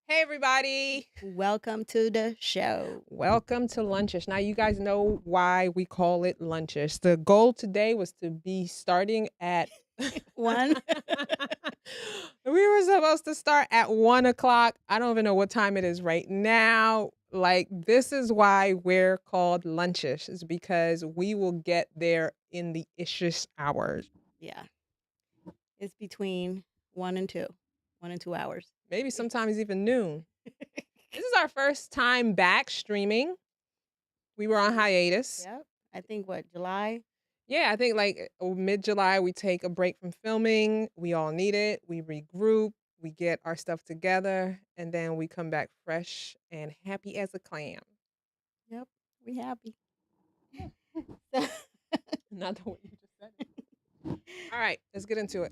Hey, everybody. Welcome to the show. Welcome to Lunchish. Now, you guys know why we call it Lunchish. The goal today was to be starting at. One. We were supposed to start at 1 o'clock. I don't even know what time it is right now. Like, this is why we're called Lunchish, is because we will get there in the ishish hours. Yeah. It's between 1 and 2. 1 and 2 hours. Maybe sometimes even noon. This is our first time back streaming. We were on hiatus. Yep. I think what, July? Yeah, I think like mid-July, we take a break from filming. We all need it. We regroup, we get our stuff together, and then we come back fresh and happy as a clam. Yep. We happy. So- Not the way you just said it. All right, let's get into it.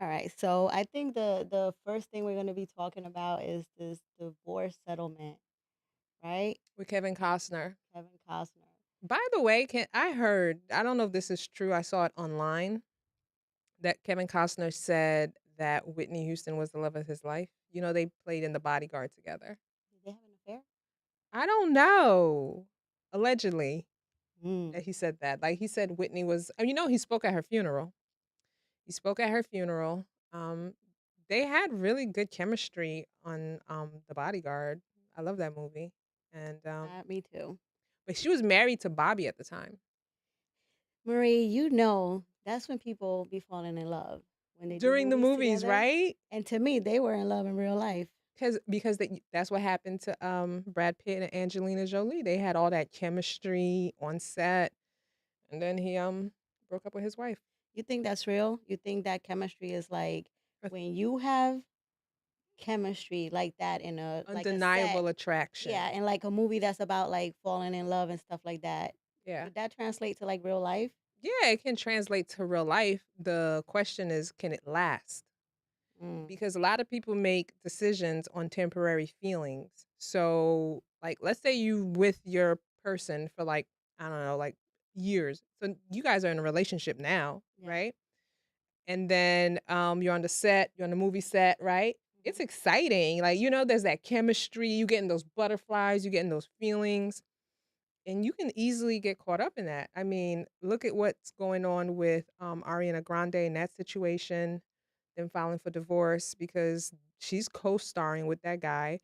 All right. So I think the first thing we're going to be talking about is this divorce settlement, right? With Kevin Costner. Kevin Costner. By the way, I heard, I don't know if this is true, I saw it online, that Kevin Costner said that Whitney Houston was the love of his life. You know, they played in The Bodyguard together. Did they have an affair? I don't know. Allegedly. Mm. That he said that. Like, he said Whitney was, you know, he spoke at her funeral. He spoke at her funeral. They had really good chemistry on The Bodyguard. I love that movie. And Me too. but she was married to Bobby at the time. Marie, you know, that's when people be falling in love. When they During do the movies, together. right? And to me, they were in love in real life. Because that's what happened to Brad Pitt and Angelina Jolie. They had all that chemistry on set. And then he broke up with his wife. You think that's real? You think that chemistry is like Uh, when you have chemistry like that in a Undeniable like attraction. yeah, in like a movie that's about like falling in love and stuff like that. Yeah. Would that translate to like real life? Yeah, it can translate to real life. The question is, can it last? Mm. Because a lot of people make decisions on temporary feelings. So, like, let's say you with your person for like, I don't know, like years. So you guys are in a relationship now, Yeah. right? And then you're on the set, you're on the movie set, right? It's exciting. Like, you know, there's that chemistry, you getting those butterflies, you getting those feelings. And you can easily get caught up in that. I mean, look at what's going on with Ariana Grande in that situation, them filing for divorce because she's co-starring with that guy.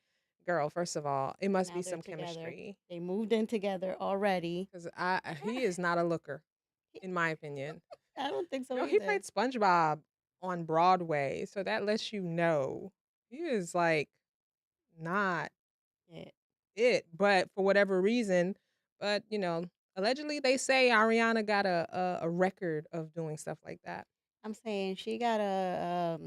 Girl, first of all, it must Now be they're some together. chemistry. They moved in together already. Because he is not a looker, in my opinion. I don't think so No, he either. played SpongeBob on Broadway, so that lets you know he is like not Yeah. it, but for whatever reason, but you know, allegedly they say Ariana got a record of doing stuff like that. I'm saying she got a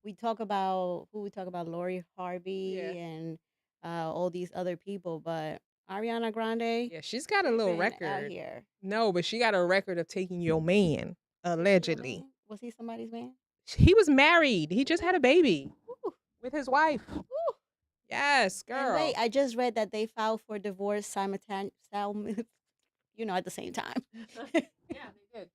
we talk about who we talk about Lori Harvey Yeah. and all these other people, but Ariana Grande, Yeah, she's got a she's little been out record. here. No, but she got a record of taking your man, allegedly. Was he somebody's man? He was married. He just had a baby Ooh, with his wife. ooh. Yes, And girl. wait, I just read that they filed for divorce at the same time. Yeah, they did.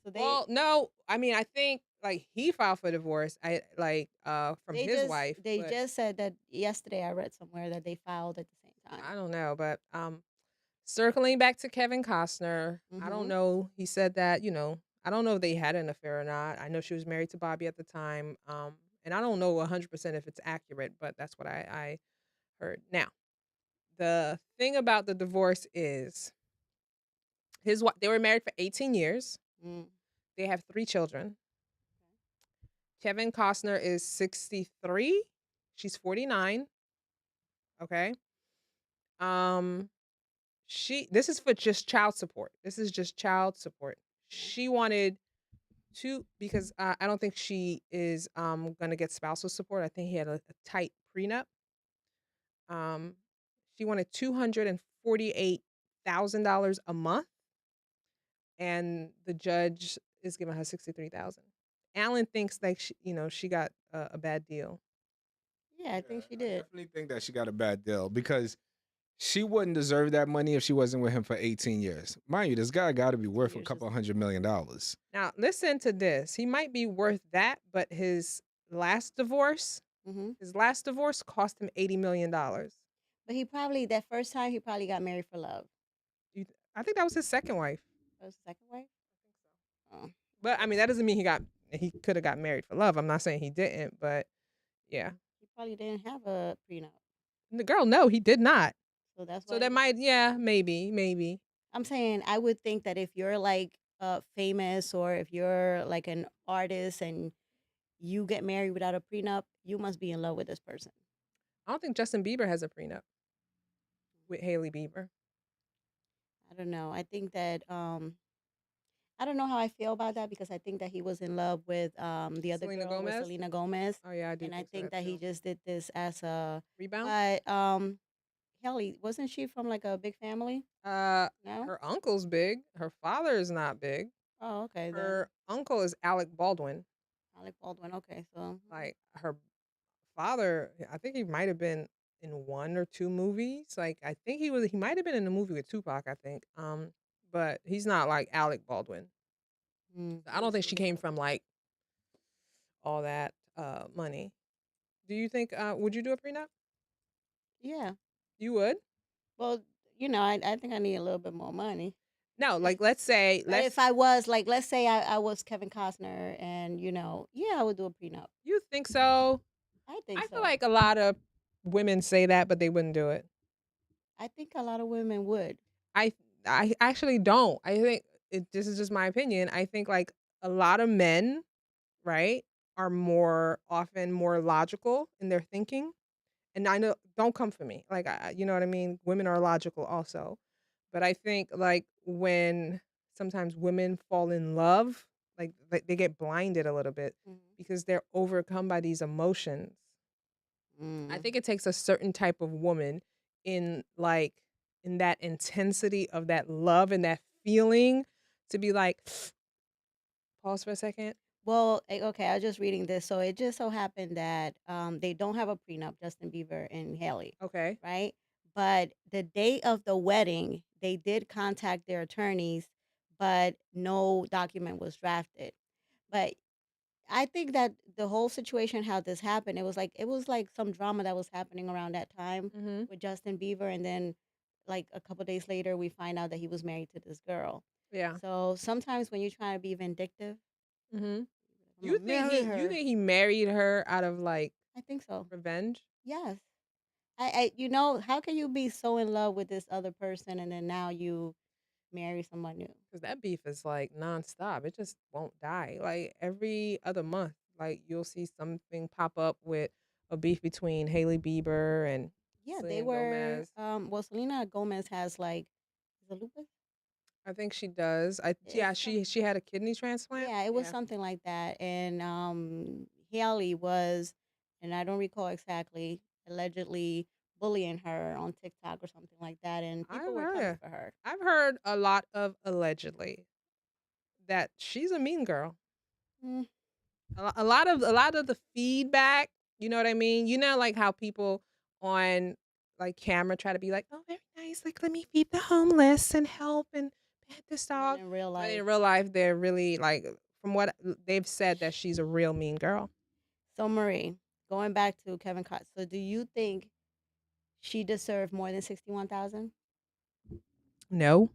So they Well, no, I mean, I think like he filed for divorce. I like from they his just wife. they But just said that yesterday. I read somewhere that they filed at the same time. I don't know, but circling back to Kevin Costner, I don't Mm-hmm. know. He said that, you know, I don't know if they had an affair or not. I know she was married to Bobby at the time. And I don't know 100% if it's accurate, but that's what I heard. Now, the thing about the divorce is they were married for 18 years. Mm. They have 3 children. Kevin Costner is 63. She's 49. Okay. Um this is for just child support. This is just child support. She wanted to because I don't think she is gonna get spousal support. I think he had a tight prenup. Um she wanted $248,000 a month, and the judge is giving her 63,000. Alan thinks like she got a bad deal. Yeah, I think she did. Definitely think that she got a bad deal because she wouldn't deserve that money if she wasn't with him for 18 years. Mind you, this guy got to be worth a Years couple is- $100 million. Now, listen to this. He might be worth that, but his last divorce Mm-hmm. His last divorce cost him $80 million. But he probably, that first time, he probably got married for love. I think that was his second wife. That was the second wife? Oh. But I mean, that doesn't mean he could have got married for love. I'm not saying he didn't, but yeah. He probably didn't have a prenup. And the girl, no, he did not. So that's So why. that might, yeah, maybe. I'm saying, I would think that if you're like famous, or if you're like an artist and you get married without a prenup, you must be in love with this person. I don't think Justin Bieber has a prenup with Hailey Bieber. I don't know. I think that I don't know how I feel about that, because I think that he was in love with the other Selena girl, with Gomez? Selena Gomez. Oh yeah, I do. And I think so that he too. just did this as a Rebound. But Kelly, wasn't she from like a big family? No. Her uncle's big. Her father is not big. Oh, okay. Her uncle is Alec Baldwin. Alec Baldwin. Okay, so Like her father, I think he might have been in 1 or 2 movies. Like I think he might have been in a movie with Tupac, I think. But he's not like Alec Baldwin. I don't think she came from like all that money. Do you think would you do a prenup? Yeah. You would? Well, I think I need a little bit more money. No, like let's say If I was like, let's say I was Kevin Costner, and I would do a prenup. You think so? I think I so. feel like a lot of women say that, but they wouldn't do it. I think a lot of women would. I actually don't. I think this is just my opinion. I think like a lot of men, right, are often more logical in their thinking. And I know, don't come for me. Like, you know what I mean? Women are logical also. But I think like when sometimes women fall in love, like they get blinded a little bit because they're overcome by these emotions. I think it takes a certain type of woman in that intensity of that love and that feeling to be like, pause for a second. Well, okay, I was just reading this. So it just so happened that they don't have a prenup, Justin Bieber and Hailey. Okay. Right? But the day of the wedding, they did contact their attorneys, but no document was drafted. But I think that the whole situation, how this happened, it was like some drama that was happening around that time with Justin Bieber, and then like a couple days later, we find out that he was married to this girl. Yeah. So sometimes when you're trying to be vindictive, you think he married her out of like, I think so, revenge? Yes. How can you be so in love with this other person and then now you marry someone new? Because that beef is like nonstop. It just won't die. Like every other month, like you'll see something pop up with a beef between Hailey Bieber and they were. Gomez. Well, Selena Gomez has like, is it lupus? I think she does. She had a kidney transplant. Yeah, it was something like that. And Hailey was, and I don't recall exactly, allegedly bullying her on TikTok or something like that, and people were coming for her. I've heard a lot of allegedly that she's a mean girl. A lot of the feedback, you know what I mean? You know, like how people on like camera try to be like, oh, very nice, like let me feed the homeless and help and pet this dog. In real life, but in real life, they're really like, from what they've said, that she's a real mean girl. So Marie, going back to Kevin Costner, so do you think she deserved more than $61,000? No.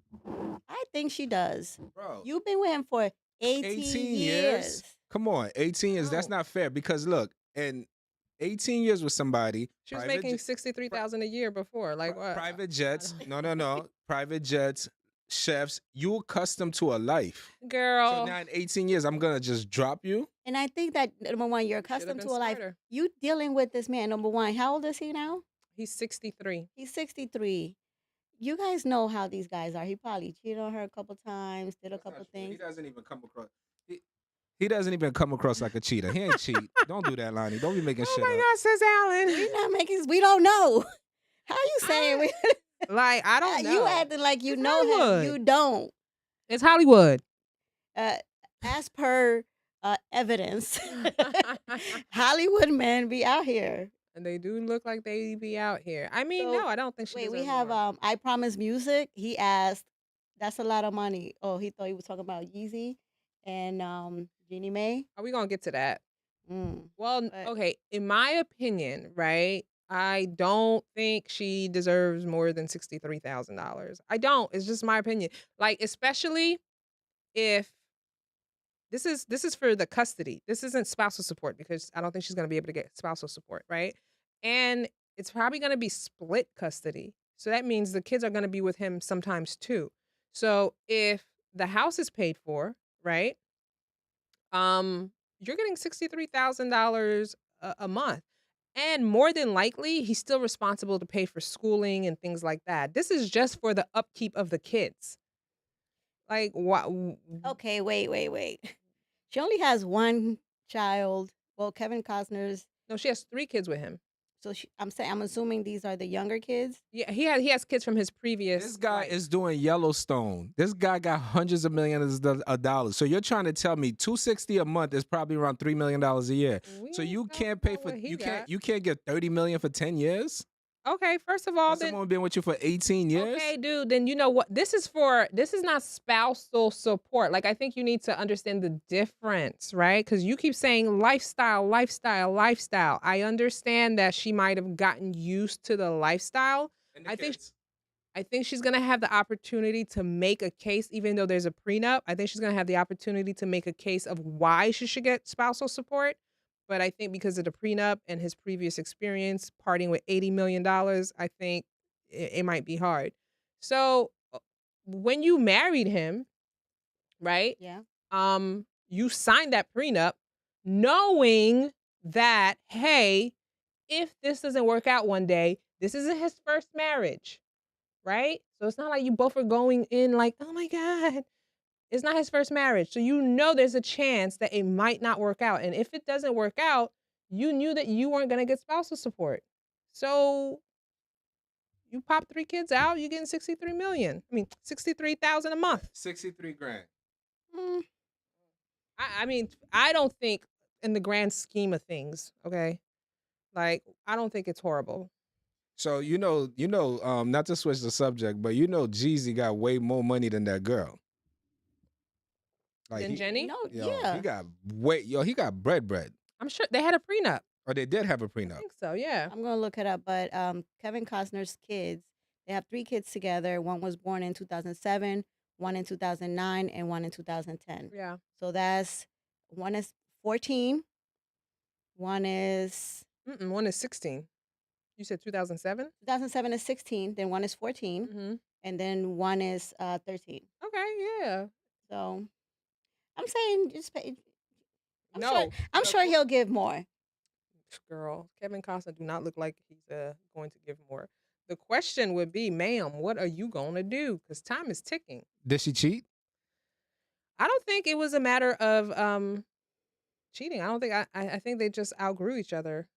I think she does. Bro, you've been with him for 18 years. Come on, 18 years. That's not fair, because look, and 18 years with somebody. She was making $63,000 a year before. Like what? Private jets. No. Private jets, chefs. You accustomed to a life. Girl. So now in 18 years, I'm going to just drop you? And I think that, number one, you're accustomed to a life. You dealing with this man, number one. How old is he now? He's 63. He's 63. You guys know how these guys are. He probably cheated on her a couple times, did a couple things. He doesn't even come across. He doesn't even come across like a cheater. He ain't cheat. Don't do that, Lonnie. Don't be making shit up. Oh my God, says Alan. We're not making. We don't know. How you saying? Like, I don't know. You acting like you know him. You don't. It's Hollywood. As per evidence, Hollywood men be out here. And they do look like they be out here. I mean, no, I don't think she. Wait, we have I Promise Music. He asked, that's a lot of money. Oh, he thought he was talking about Yeezy and Jeannie Mai. Are we gonna get to that? Well, But okay, in my opinion, right? I don't think she deserves more than $63,000. I don't. It's just my opinion. Like, especially if this is for the custody. This isn't spousal support because I don't think she's gonna be able to get spousal support, right? And it's probably gonna be split custody. So that means the kids are gonna be with him sometimes too. So if the house is paid for, right? You're getting $63,000 a month. And more than likely, he's still responsible to pay for schooling and things like that. This is just for the upkeep of the kids. Like, what? okay, wait. She only has one child. Well, Kevin Costner's. No, she has 3 kids with him. So I'm assuming these are the younger kids. Yeah, he has kids from his previous This guy wife. is doing Yellowstone. This guy got hundreds of millions of dollars. So you're trying to tell me $260 a month is probably around $3 million a year. We So ain't you talking can't pay about for what he you got. can't get $30 million for 10 years? Okay, first of all, When then someone been with you for 18 years? okay, dude, then you know what? This is not spousal support. Like, I think you need to understand the difference, right? Because you keep saying lifestyle, lifestyle, lifestyle. I understand that she might have gotten used to the lifestyle. And the I think kids. I think she's gonna have the opportunity to make a case, even though there's a prenup. I think she's gonna have the opportunity to make a case of why she should get spousal support. But I think because of the prenup and his previous experience parting with $80 million, I think it might be hard. So when you married him, right? Yeah. You signed that prenup knowing that, hey, if this doesn't work out one day, this isn't his first marriage, right? So it's not like you both are going in like, oh my God, it's not his first marriage. So you know there's a chance that it might not work out. And if it doesn't work out, you knew that you weren't going to get spousal support. So you pop 3 kids out, you're getting 63 million. I mean, 63,000 a month. 63 grand. Mm, I mean, I don't think in the grand scheme of things, okay? Like, I don't think it's horrible. So not to switch the subject, but Jeezy got way more money than that girl. Like Then Jenny? no, he got he got bread. I'm sure they had a prenup. Or they did have a I prenup. think so, yeah. I'm gonna look it up. But Kevin Costner's kids, they have 3 kids together. One was born in 2007, one in 2009, and one in 2010. Yeah. So that's one is 14, one is One is 16. You said 2007? 2007 is 16, then one is 14, Mm-hmm. and then one is 13. Okay, yeah. So I'm saying just pay. No, I'm sure he'll give more. girl, Kevin Costner do not look like he's going to give more. The question would be, ma'am, what are you going to do? Because time is ticking. Did she cheat? I don't think it was a matter of cheating. I don't think I think they just outgrew each other,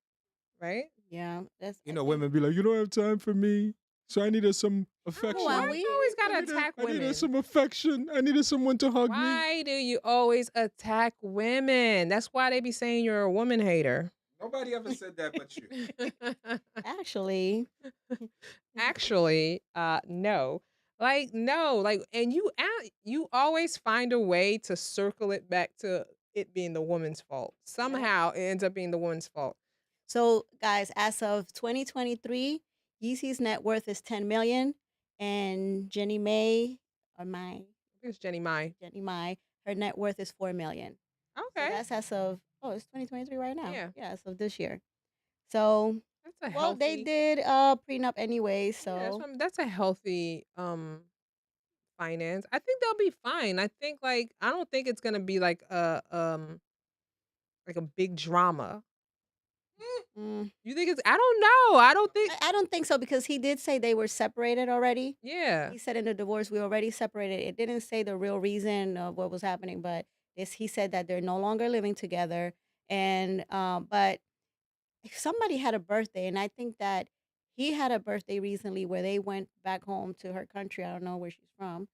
right? Yeah, that's Women be like, you don't have time for me, so I needed some affection. Why Why do you always gotta attack I women? needed some affection. I needed someone to hug me. Why do you always attack women? That's why they be saying you're a woman hater. Nobody ever said that but you. actually. Actually, no. No. And you always find a way to circle it back to it being the woman's fault. Somehow it ends up being the woman's fault. So, guys, as of 2023, Yeezy's net worth is 10 million, and Jeannie Mai, I think it's Jeannie Mai. her net worth is 4 million. So Okay. that's as of it's 2023 right now. Yeah. as of this year. So, That's a well, healthy. they did prenup anyway. Yeah, So that's a healthy finance. I think they'll be fine. I think I don't think it's gonna be like a big drama. You think it's? I don't know. I don't think. I don't think so, because he did say they were separated already. Yeah. He said in the divorce, we already separated. It didn't say the real reason of what was happening, but he said that they're no longer living together. And but somebody had a birthday, and I think that he had a birthday recently where they went back home to her country. I don't know where she's from.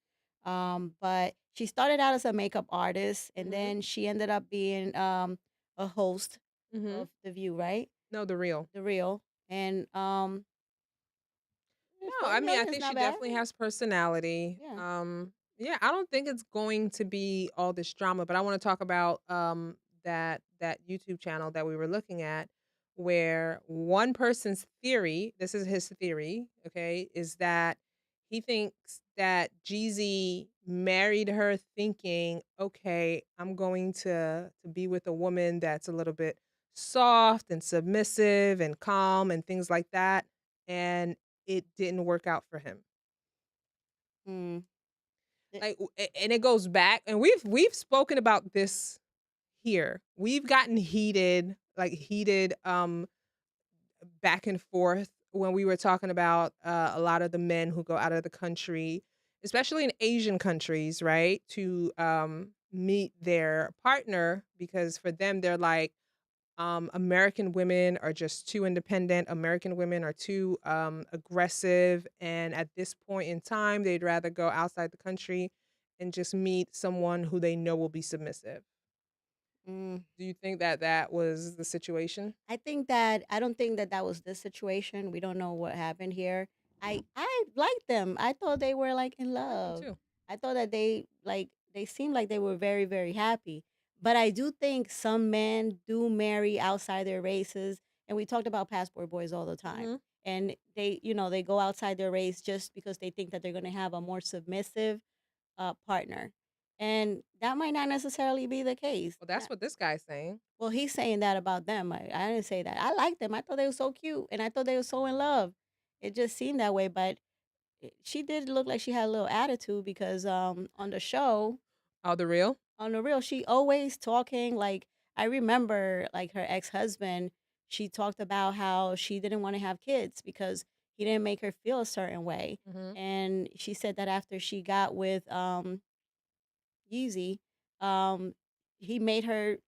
But she started out as a makeup artist, and Mhm. then she ended up being a host Mhm. of The View, right? No, the real. The Real. And No, 4 I mean, I million is think she not bad. definitely has personality. Yeah. Yeah, I don't think it's going to be all this drama, but I want to talk about that YouTube channel that we were looking at, where one person's theory, this is his theory, okay, is that he thinks that Jeezy married her thinking, okay, I'm going to be with a woman that's a little bit soft and submissive and calm and things like that, and it didn't work out for him. Mm. Like, and it goes back, and we've spoken about this here. We've gotten heated back and forth when we were talking about a lot of the men who go out of the country, especially in Asian countries, right, to meet their partner, because for them they're like, American women are just too independent. American women are too aggressive. And at this point in time, they'd rather go outside the country and just meet someone who they know will be submissive. Mm. Do you think that that was the situation? I don't think that that was this situation. We don't know what happened here. I liked them. I thought they were like in I like them love. too. I thought that they seemed like they were very, very happy. But I do think some men do marry outside their races, and we talked about passport boys all the time. Mhm. And they go outside their race just because they think that they're going to have a more submissive partner. And that might not necessarily be the case. Well, that's what this guy's saying. Well, he's saying that about them. I didn't say that. I liked them. I thought they were so cute, and I thought they were so in love. It just seemed that way, but she did look like she had a little attitude because on the show, Oh, the real? on the real, she always talking like I remember like her ex-husband, she talked about how she didn't want to have kids because he didn't make her feel a certain way. Mhm. And she said that after she got with Yeezy, um, he made her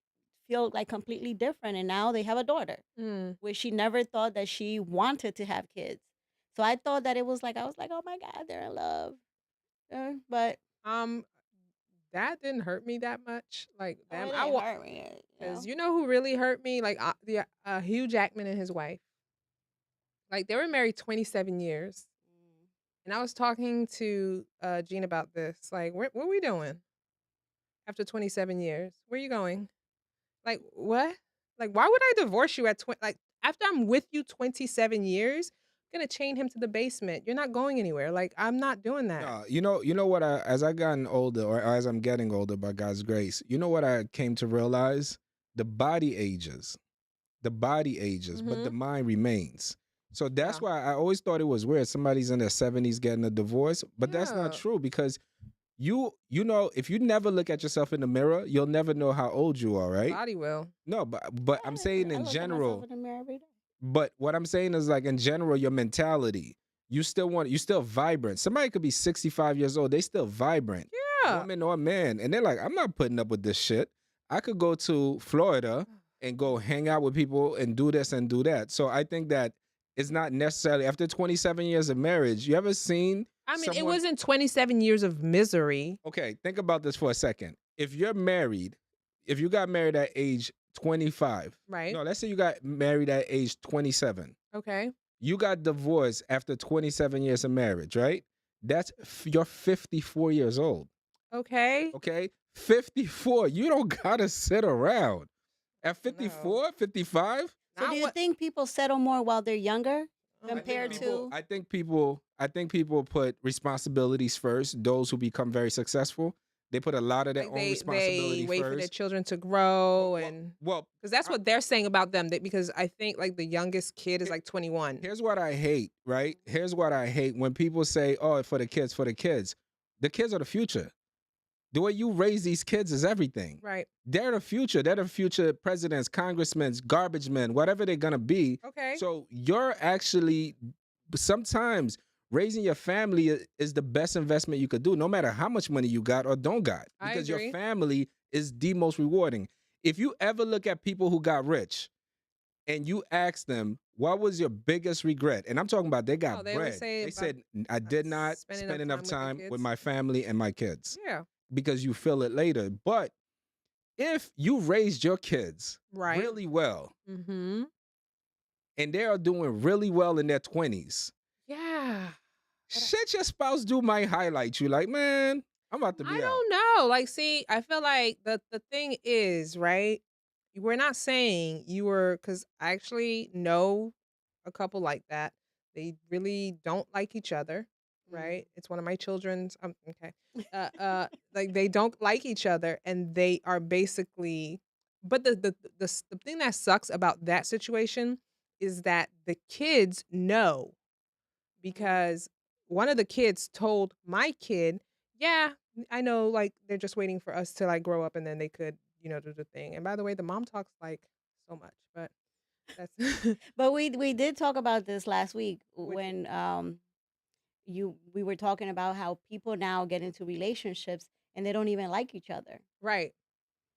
feel like completely different, and now they have a daughter, Mm. where she never thought that she wanted to have kids. So I thought that it was like I was like, oh my god, they're in love. But Um, that didn't hurt me that much. Like oh, them, it I didn't wa hurt me. because you know who really hurt me? Like the Hugh Jackman and his wife. Like they were married 27 years. And I was talking to Jean about this. Like, what are we doing after 27 years? Where are you going? Like, what? Like, why would I divorce you at 20? Like, after I'm with you 27 years, I'm gonna chain him to the basement. You're not going anywhere. Like, I'm not doing that. You know what? As I gotten older, or as I'm getting older, by God's grace, you know what I came to realize? The body ages, but the Mhm. mind remains. So that's Yeah. why I always thought it was weird. Somebody's in their 70s getting a divorce, but that's not Yeah. true because you know, if you never look at yourself in the mirror, you'll never know how old you are, right? Body will. No, but I'm saying I in look at myself general. in the mirror every day. But what I'm saying is, like, in general, your mentality, you still vibrant. Somebody could be 65 years old, they still vibrant, Yeah. woman or man, and they're like, I'm not putting up with this shit. I could go to Florida and go hang out with people and do this and do that. So I think that it's not necessarily after 27 years of marriage. You ever seen? I mean, it someone- wasn't 27 years of misery. Okay, think about this for a second. If you're married, if you got married at age 25, Right. no, let's say you got married at age 27. Okay. You got divorced after 27 years of marriage, right? You're 54 years old. Okay. Okay? 54. You don't gotta sit around. At 54, No. 55? So Not do you what- think people settle more while they're younger I compared think to? I think people put responsibilities first. Those who become very successful, they put a lot of their Like own they responsibility wait first. for their children to grow, Well, and well, because that's what they're saying about them. Because I think like the youngest kid is like 21. here's what I hate, right? Here's what I hate when people say, "Oh, for the kids, for the kids." The kids are the future. The way you raise these kids is everything. Right. They're the future. They're the future presidents, congressmen, garbage men, whatever they're gonna be. Okay. So you're actually sometimes raising your family is the best investment you could do, no matter how much money you got or don't got, I because agree. your family is the most rewarding. If you ever look at people who got rich and you ask them, what was your biggest regret? And I'm talking about they got they would bread. say They about said, I did not spending spend enough time with their with kids." my family and my kids, Yeah. because you feel it later. But if you raised your kids Right. really well Mm-hmm. and they are doing really well in their 20s, Yeah. shit your spouse do might highlight you. Like, man, I'm about to be I out. don't know. Like, see, I feel like the thing is, right? we're not saying you were, because I actually know a couple like that. They really don't like each other, right? It's one of my children's. Okay. Like they don't like each other, and they are basically. But the thing that sucks about that situation is that the kids know, because one of the kids told my kid, "Yeah, I know, like, they're just waiting for us to, like, grow up and then they could, do the thing." And by the way, the mom talks, like, so much, but that's But we did talk about this last week which when you we were talking about how people now get into relationships and they don't even like each other. right,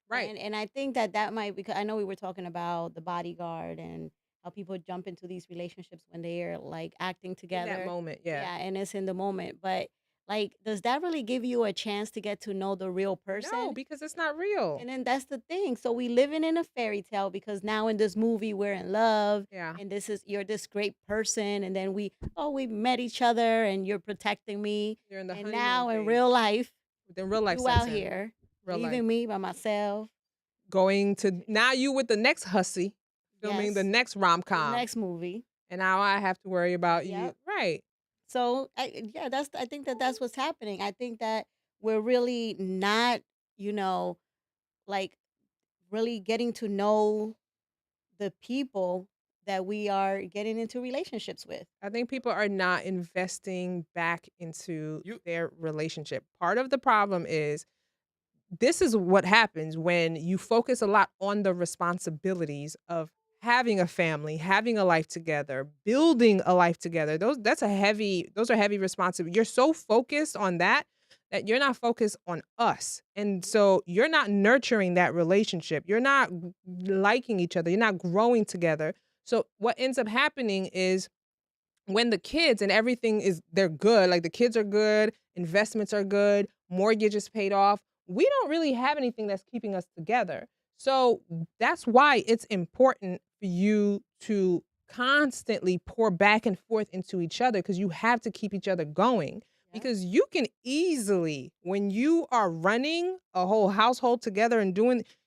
right. And I think that that might, because I know we were talking about the bodyguard and how people jump into these relationships when they're like acting In that together. moment, yeah. Yeah, and it's in the moment. But like, does that really give you a chance to get to know the real No, person? because it's not real. And then that's the thing. So we living in a fairy tale because now in this movie we're in love Yeah. and this is you're this great person, and then we met each other and you're protecting me. You're in the And honeymoon now in phase. real life, Then real life you sets out in. here Real life. leaving me by myself. Going to now you with the next hussy, filming the Yes. next The rom-com. next movie. And now I have to worry about you. Yep. Right. So I think that that's what's happening. I think that we're really not, like really getting to know the people that we are getting into relationships with. I think people are not investing back into their relationship. Part of the problem is this is what happens when you focus a lot on the responsibilities of having a family, having a life together, building a life together. Those are heavy responsibilities. You're so focused on that you're not focused on us. And so you're not nurturing that relationship. You're not liking each other. You're not growing together. So what ends up happening is when the kids and everything they're good, like the kids are good, investments are good, mortgage is paid off, we don't really have anything that's keeping us together. So that's why it's important for you to constantly pour back and forth into each other, because you have to keep each other going. Because you can easily, when you are running a whole household together and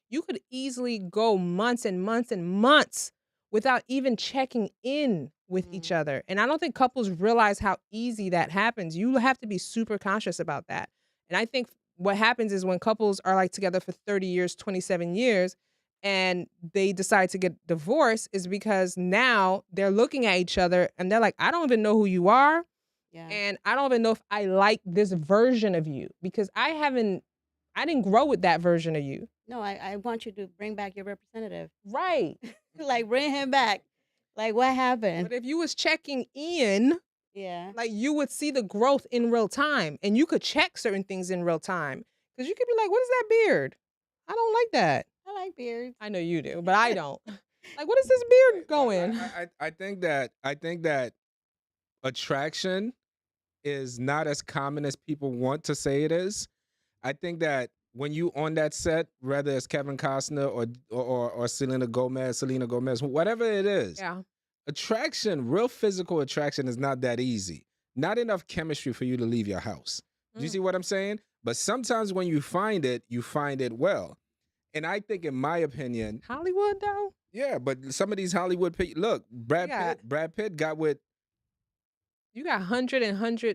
you could easily go months and months and months without even checking in with each other. And I don't think couples realize how easy that happens. You have to be super conscious about that. And I think what happens is when couples are like together for 30 years, 27 years, and they decide to get divorced, is because now they're looking at each other and they're like, I don't even know who you are. Yeah. And I don't even know if I like this version of you, because I didn't grow with that version of you. No, I want you to bring back your representative. Right. Like, bring him back. Like, what happened? But if you was checking in, Yeah. like, you would see the growth in real time, and you could check certain things in real time. Because you could be like, what is that beard? I don't like that. I like beards. I know you do, but I don't. Like, what is this beard going? I think that attraction is not as common as people want to say it is. I think that when you on that set, whether it's Kevin Costner or Selena Gomez, whatever it is, Yeah. attraction, real physical attraction is not that easy. Not enough chemistry for you to leave your house. Do you see what I'm saying? But sometimes when you find it well. And I think, in my opinion, Hollywood though? yeah, but some of these Hollywood look, Brad Pitt got with You got hundred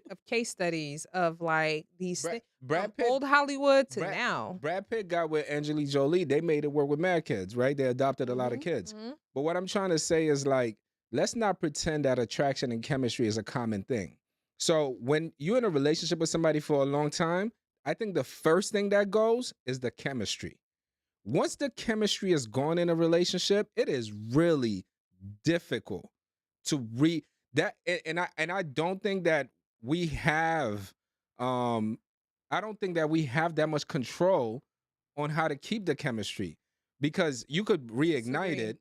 of case studies of like these things Brad from Pitt, old Hollywood to now. Brad Pitt got with Angelina Jolie. They made it work with mad kids, right? They adopted a lot of kids. But what I'm trying to say is, like, let's not pretend that attraction and chemistry is a common thing. So when you're in a relationship with somebody for a long time, I think the first thing that goes is the chemistry. Once the chemistry is gone in a relationship, it is really difficult to that. And I don't think that we have I don't think that we have that much control on how to keep the chemistry, because you could reignite it.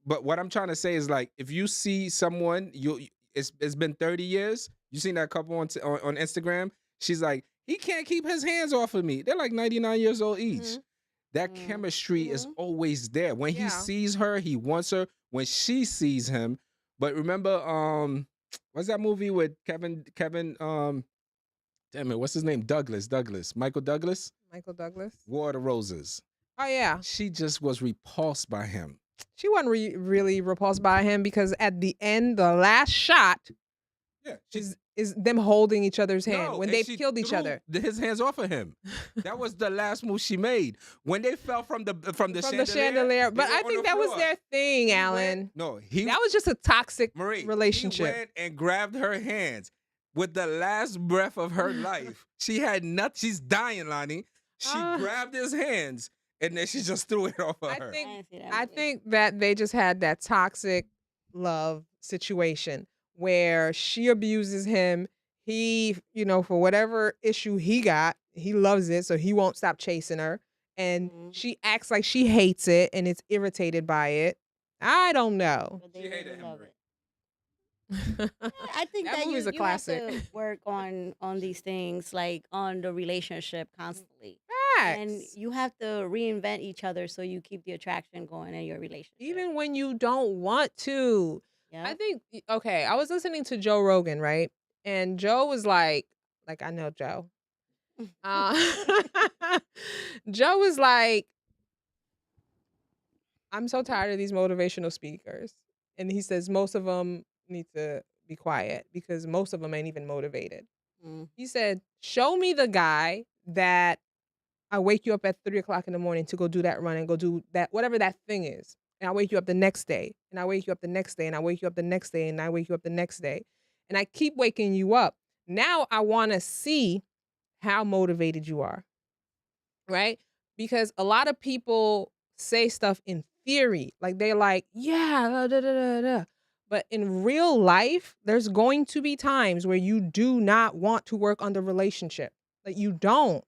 But what I'm trying to say is, like, if you see someone, it's been 30 years, you seen that couple on Instagram, she's like, he can't keep his hands off of me. They're like 99 years old each. That chemistry is always there. When he sees her, he wants her. When she sees him. But remember, what's that movie with Kevin, damn it, what's his name? Michael Douglas? Michael Douglas? War of the Roses. Oh yeah. She just was repulsed by him. She wasn't really repulsed by him because at the end, the last shot is them holding each other's hand when they've killed each other. His hands off of him. That was the last move she made. When they fell from the chandelier. But I think that was their thing, Alan. That was just a toxic relationship. He went and grabbed her hands with the last breath of her life. She had nothing. She's dying, Lonnie. She grabbed his hands and then she just threw it off of her. I think that they just had that toxic love situation where she abuses him. He, for whatever issue he got, he loves it, so he won't stop chasing her. And she acts like she hates it and is irritated by it. I don't know. But they really love it. I I think that movie's a classic. have to work on these things, like on the relationship constantly. And Facts. you have to reinvent each other so you keep the attraction going in your relationship. Even when you don't want to. Yeah. I think, okay, I was listening to Joe Rogan, right? And Joe was like I know Joe. Joe was like, I'm so tired of these motivational speakers. And he says most of them need to be quiet because most of them ain't even motivated. He said, show me the guy that I wake you up at 3:00 in the morning to go do that run and go do that, whatever that thing is. And I wake you up the next day, and I wake you up the next day, and I wake you up the next day, and I wake you up the next day. And I keep waking you up. Now I want to see how motivated you are, right? Because a lot of people say stuff in theory, like they're like, yeah, da, da, da, da. But in real life, there's going to be times where you do not want to work on the relationship. Like you don't,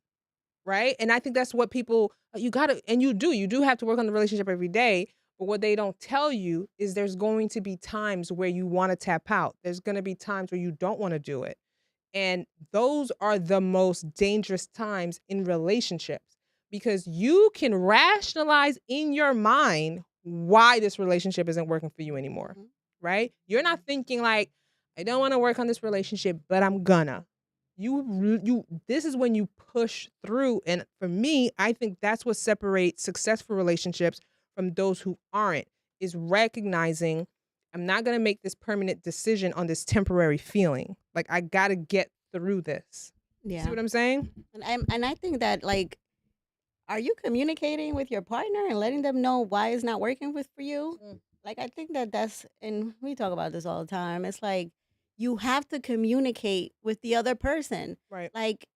right? And I think that's what people, you do have to work on the relationship every day. But what they don't tell you is there's going to be times where you want to tap out. There's going to be times where you don't want to do it. And those are the most dangerous times in relationships because you can rationalize in your mind why this relationship isn't working for you anymore, right? You're not thinking like, I don't want to work on this relationship, but I'm gonna. This is when you push through. And for me, I think that's what separates successful relationships from those who aren't, is recognizing I'm not going to make this permanent decision on this temporary feeling. Like I got to get through this. Yeah. See what I'm saying? And I think that, like, are you communicating with your partner and letting them know why it's not working for you? Like, I think that's, and we talk about this all the time. It's like, you have to communicate with the other person. Right. Like,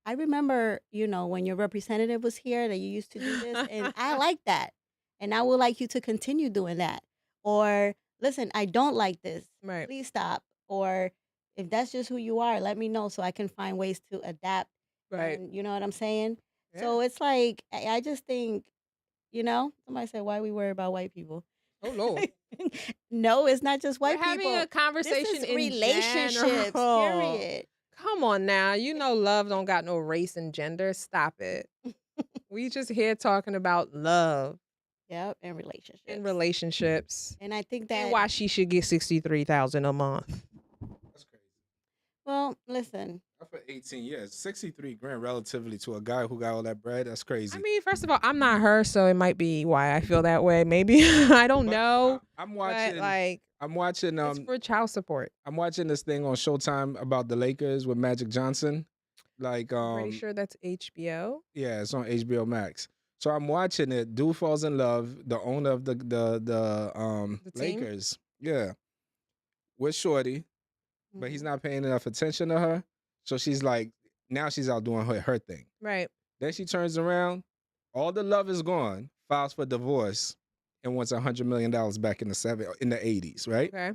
I remember, when your representative was here that you used to do this, and I like that. And I would like you to continue doing that. Or, listen, I don't like this. Right. Please stop. Or if that's just who you are, let me know so I can find ways to adapt. Right. And, you know what I'm saying? Yeah. So it's like, I just think, somebody said, why we worry about white people? Oh, Lord. No, it's not just white We're people. having a conversation This is in relationships, general. period. Come on now. Love don't got no race and gender. Stop it. We just here talking about love. Yep, and relationships. And I think that And why she should get $63,000 a month. That's crazy. Well, listen. For 18 years, $63,000 relatively to a guy who got all that bread. That's crazy. I mean, first of all, I'm not her, so it might be why I feel that way. Maybe I don't know. I'm watching. But, I'm watching. It's for child support. I'm watching this thing on Showtime about the Lakers with Magic Johnson. Pretty sure that's HBO. Yeah, it's on HBO Max. So I'm watching it. Dude falls in love. The owner of the Lakers. Yeah, with Shorty, but he's not paying enough attention to her. So she's like, now she's out doing her thing. Right. Then she turns around. All the love is gone. Files for divorce and wants $100 million back in the 80s. Right. Okay.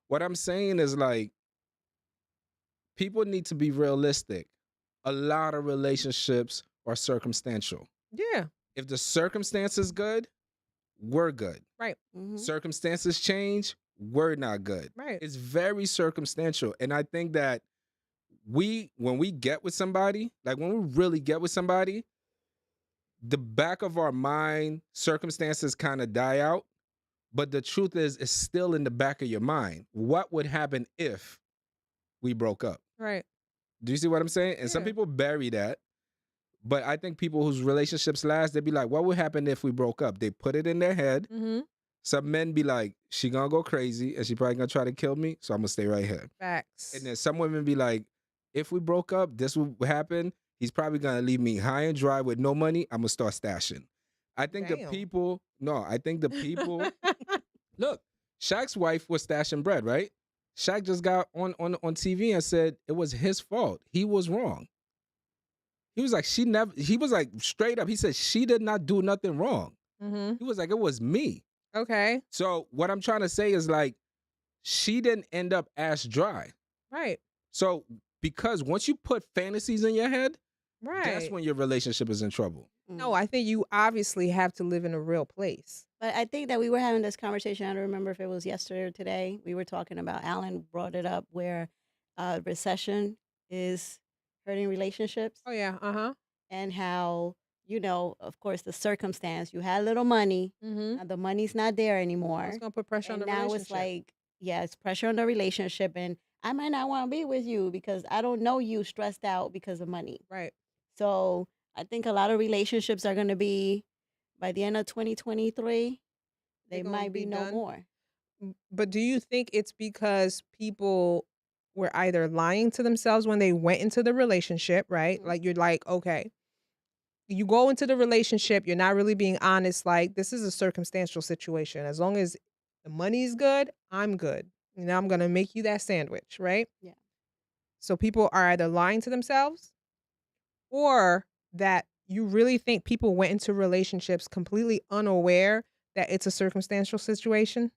What I'm saying is, like, people need to be realistic. A lot of relationships are circumstantial. Yeah. If the circumstance is good, we're good. Right. Circumstances change, we're not good. Right. It's very circumstantial. And I think that when we get with somebody, like when we really get with somebody, the back of our mind, circumstances kind of die out. But the truth is, it's still in the back of your mind. What would happen if we broke up? Right. Do you see what I'm saying? And some Yeah. people bury that. But I think people whose relationships last, they'd be like, what would happen if we broke up? They put it in their head. Mm-hmm. Some men be like, she gonna go crazy and she probably gonna try to kill me, so I'm gonna stay right here. Facts. And then some women be like, if we broke up, this would happen. He's probably gonna leave me high and dry with no money. I'm gonna start stashing. I think the people, look, Shaq's wife was stashing bread, right? Shaq just got on TV and said it was his fault. He was wrong. He was like, he was like straight up. He said, she did not do nothing wrong. Mm-hmm. He was like, it was me. Okay. So what I'm trying to say is like, she didn't end up ass dry. Right. So because once you put fantasies in your head, right, that's when your relationship is in trouble. No, I think you obviously have to live in a real place. But I think that we were having this conversation. I don't remember if it was yesterday or today. We were talking about, Alan brought it up, where recession is hurting relationships. Oh, yeah. Uh-huh. And how, of course, the circumstance, you had a little money. Mm-hmm. Now the money's not there anymore. It's going to put pressure on the now relationship. It's like, yeah, it's pressure on the relationship. And I might not want to be with you because I don't know you stressed out because of money. Right. So I think a lot of relationships are going to be, by the end of 2023, they might be no more. But do you think it's because people were either lying to themselves when they went into the relationship, right? Mm-hmm. Like, you're like, okay, you go into the relationship, you're not really being honest. Like, this is a circumstantial situation. As long as the money's good, I'm good. I'm going to make you that sandwich, right? Yeah. So people are either lying to themselves, or that you really think people went into relationships completely unaware that it's a circumstantial situation?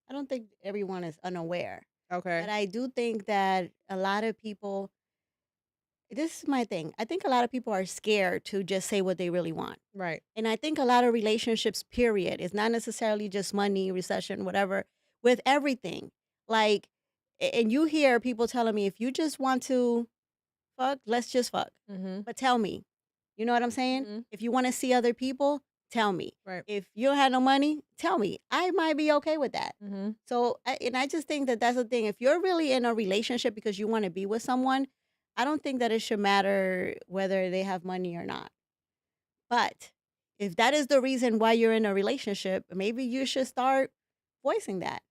I don't think everyone is unaware. Okay. But I do think that a lot of people, this is my thing, I think a lot of people are scared to just say what they really want. Right. And I think a lot of relationships, period, it's not necessarily just money, recession, whatever, with everything. Like, and you hear people telling me, if you just want to fuck, let's just fuck. Mm-hmm. But tell me, you know what I'm saying? Mm-hmm. If you want to see other people, tell me. Right. If you don't have no money, tell me. I might be okay with that. Mm-hmm. So, I just think that that's the thing. If you're really in a relationship because you want to be with someone, I don't think that it should matter whether they have money or not. But if that is the reason why you're in a relationship, maybe you should start voicing that.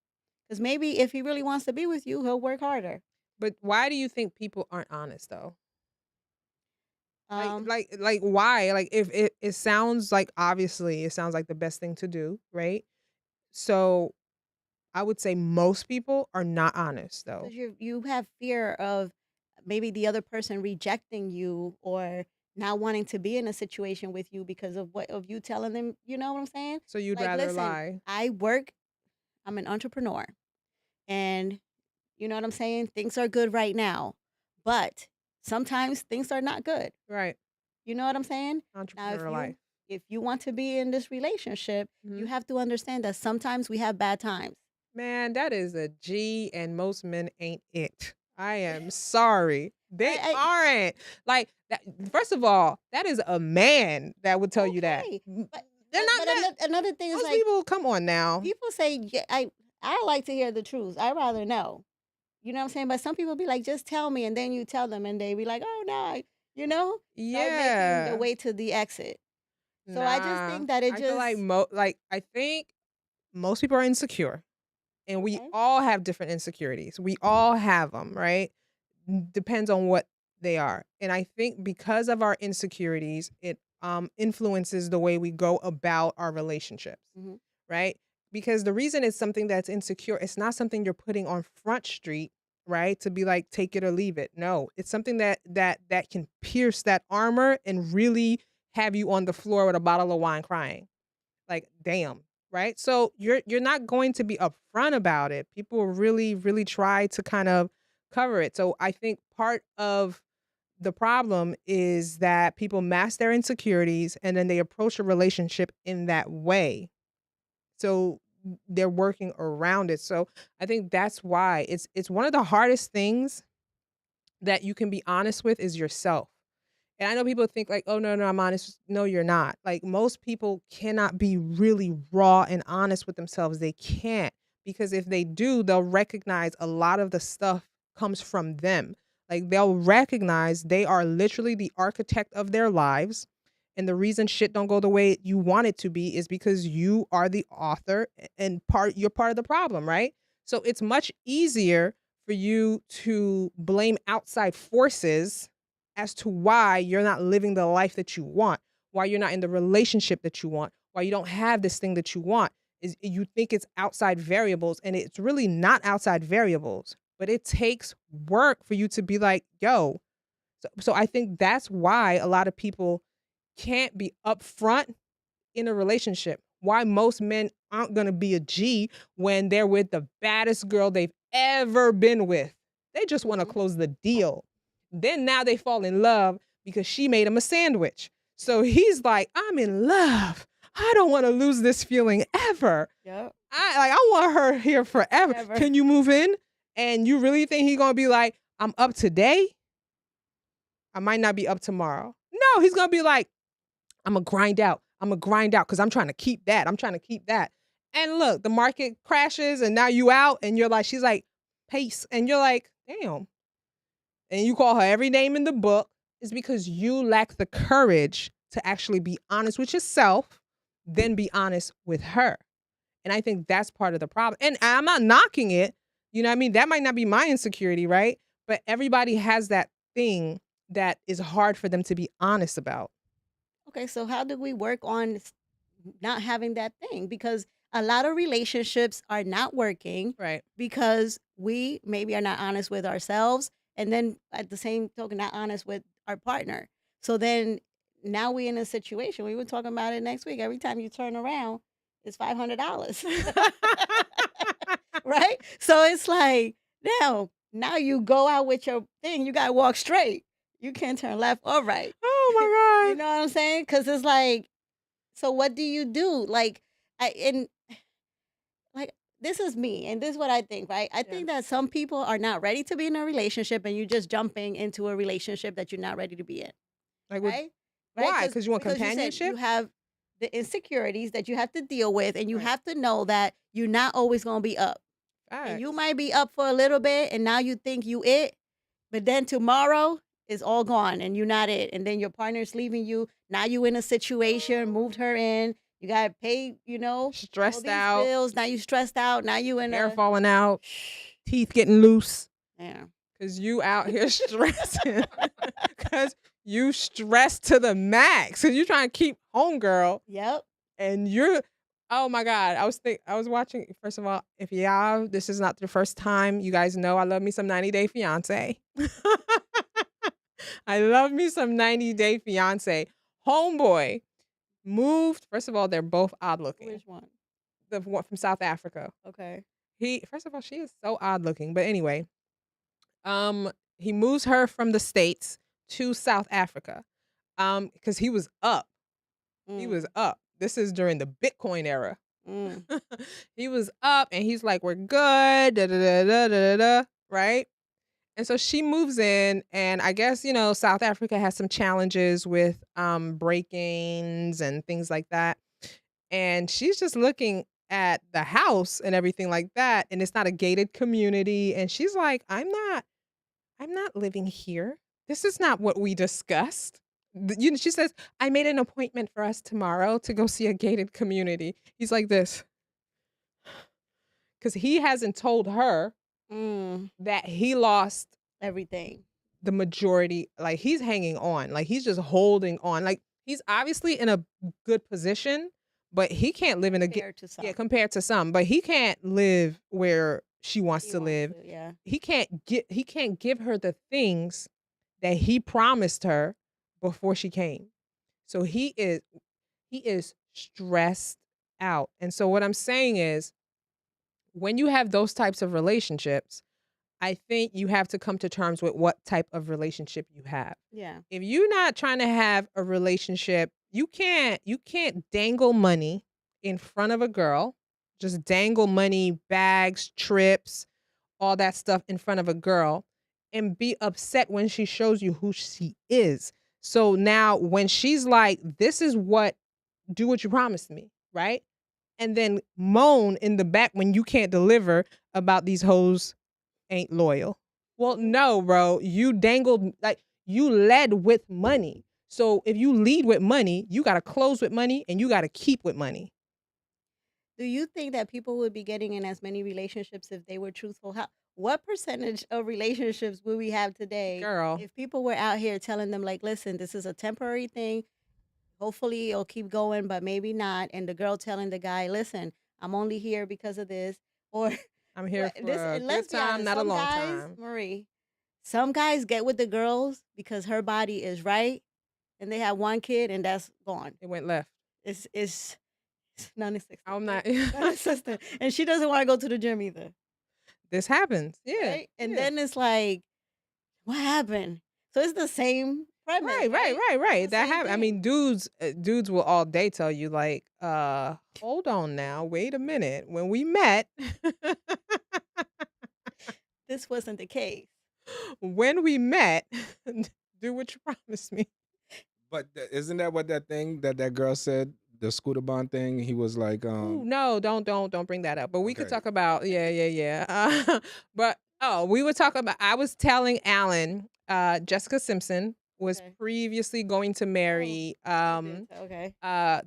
Because maybe if he really wants to be with you, he'll work harder. But why do you think people aren't honest, though? Um, Like why? Like, if it sounds like, obviously, it sounds like the best thing to do, right? So I would say most people are not honest, though. Because you have fear of maybe the other person rejecting you or not wanting to be in a situation with you because of you telling them, you know what I'm saying? So you'd Like, rather listen, lie. I'm an entrepreneur, and you know what I'm saying? Things are good right now, but sometimes things are not good. Right. You know what I'm saying? Entrepreneur life. If you want to be in this relationship, Mhm. you have to understand that sometimes we have bad times. Man, that is a G, and most men ain't it. I am sorry. They aren't. Like, that, first of all, that is a man that would tell you that. Okay, but They're not that. another thing is, Most like, people, come on now. people say, yeah, I like to hear the truth. I rather know. You know what I'm saying? But some people be like, just tell me, and then you tell them, and they be like, oh no, you know? Start making Yeah. the way to the exit. So I just think that I feel like I think most people are insecure, and we Okay. all have different insecurities. We all have them, right? Depends on what they are. And I think because of our insecurities, it influences the way we go about our relationships, Mhm. right? Because the reason it's something that's insecure, it's not something you're putting on Front Street, right? To be like, take it or leave it. No, it's something that can pierce that armor and really have you on the floor with a bottle of wine crying. Like, damn, right? So you're not going to be upfront about it. People really, really try to kind of cover it. So I think part of the problem is that people mask their insecurities and then they approach a relationship in that way. So they're working around it. So I think that's why it's one of the hardest things that you can be honest with is yourself. And I know people think like, oh, no, I'm honest. No, you're not. Like, most people cannot be really raw and honest with themselves. They can't, because if they do, they'll recognize a lot of the stuff comes from them. Like, they'll recognize they are literally the architect of their lives. And the reason shit don't go the way you want it to be is because you are the author and you're part of the problem, right? So it's much easier for you to blame outside forces as to why you're not living the life that you want, why you're not in the relationship that you want, why you don't have this thing that you want. Is you think it's outside variables, and it's really not outside variables, but it takes work for you to be like, yo. So I think that's why a lot of people can't be upfront in a relationship. Why most men aren't going to be a G when they're with the baddest girl they've ever been with. They just want to close the deal. Then now they fall in love because she made him a sandwich. So he's like, I'm in love. I don't want to lose this feeling ever. Yep. I want her here forever. Can you move in? And you really think he's going to be like, I'm up today? I might not be up tomorrow. No, he's going to be like, I'm going to grind out. I'm going to grind out because I'm trying to keep that. I'm trying to keep that. And look, the market crashes and now you out and you're like, she's like, pace. And you're like, damn. And you call her every name in the book. Is because you lack the courage to actually be honest with yourself, then be honest with her. And I think that's part of the problem. And I'm not knocking it. You know what I mean? That might not be my insecurity, right? But everybody has that thing that is hard for them to be honest about. Okay, so how do we work on not having that thing? Because a lot of relationships are not working, right? Because we maybe are not honest with ourselves, and then at the same token, not honest with our partner. So then now we're in a situation. We were talking about it next week. Every time you turn around, it's $500, right? So it's like now you go out with your thing. You gotta walk straight. You can't turn left or right. Oh my God. You know what I'm saying? Because it's like, so what do you do? Like, this is me, and this is what I think, right? I think that some people are not ready to be in a relationship, and you're just jumping into a relationship that you're not ready to be in. Like, right? Why? Because you want because companionship? You have the insecurities that you have to deal with, and you have to know that you're not always going to be up. And you might be up for a little bit, and now you think you it, but then tomorrow is all gone, and you're not it. And then your partner's leaving you. Now you in a situation, moved her in. You got to pay, stressed all these out. bills. Now you stressed out. Now you in hair falling out, teeth getting loose. Yeah. Because you out here stressing. Because you stressed to the max. Because you're trying to keep homegirl. Yep. And you're, oh my God. I was watching, first of all, if this is not the first time, you guys know I love me some 90 Day Fiance. I love me some 90 Day Fiance. Homeboy moved. First of all, they're both odd looking. Which one? The one from South Africa. Okay. First of all, she is so odd looking. But anyway, he moves her from the States to South Africa. Because he was up. He was up. This is during the Bitcoin era. He was up and he's like, we're good. Da, da, da, da, da, da, right? And so she moves in, and I guess, South Africa has some challenges with break-ins and things like that. And she's just looking at the house and everything like that, and it's not a gated community. And she's like, I'm not living here. This is not what we discussed. She says, I made an appointment for us tomorrow to go see a gated community. He's like this. Because he hasn't told her that he lost everything. The majority, like he's hanging on, like he's just holding on. Like he's obviously in a good position, but he can't live compared to some, but he can't live where she wants to live. He can't give her the things that he promised her before she came. So he is stressed out. And so what I'm saying is, when you have those types of relationships, I think you have to come to terms with what type of relationship you have. Yeah. If you're not trying to have a relationship, you can't dangle money in front of a girl. Just dangle money, bags, trips, all that stuff in front of a girl and be upset when she shows you who she is. So now when she's like, this is do what you promised me, right? And then moan in the back when you can't deliver about these hoes ain't loyal. Well, no, bro. You dangled, like, you led with money. So if you lead with money, you got to close with money and you got to keep with money. Do you think that people would be getting in as many relationships if they were truthful? What percentage of relationships would we have today Girl. if people were out here telling them, like, listen, this is a temporary thing. Hopefully it'll keep going, but maybe not. And the girl telling the guy, listen, I'm only here because of this. Or I'm here for a and let's good be time, honest, not a some long guys, time. Marie, some guys get with the girls because her body is right, and they have one kid and that's gone. It went left. It's non-existent. I'm not. Non-existent. And she doesn't want to go to the gym either. This happens. Yeah. Right? And yeah. then it's like, what happened? So it's the same premise. Right. That happened. I thing. mean, dudes will all day tell you, like, hold on now, wait a minute. When we met, this wasn't the case. When we met, do what you promised me. But isn't that what that thing that girl said? The scooter bond thing. He was like, Ooh, no, don't bring that up. But we could Okay. talk about yeah. But we were talking about. I was telling Alan, Jessica Simpson was Okay. previously going to marry Okay.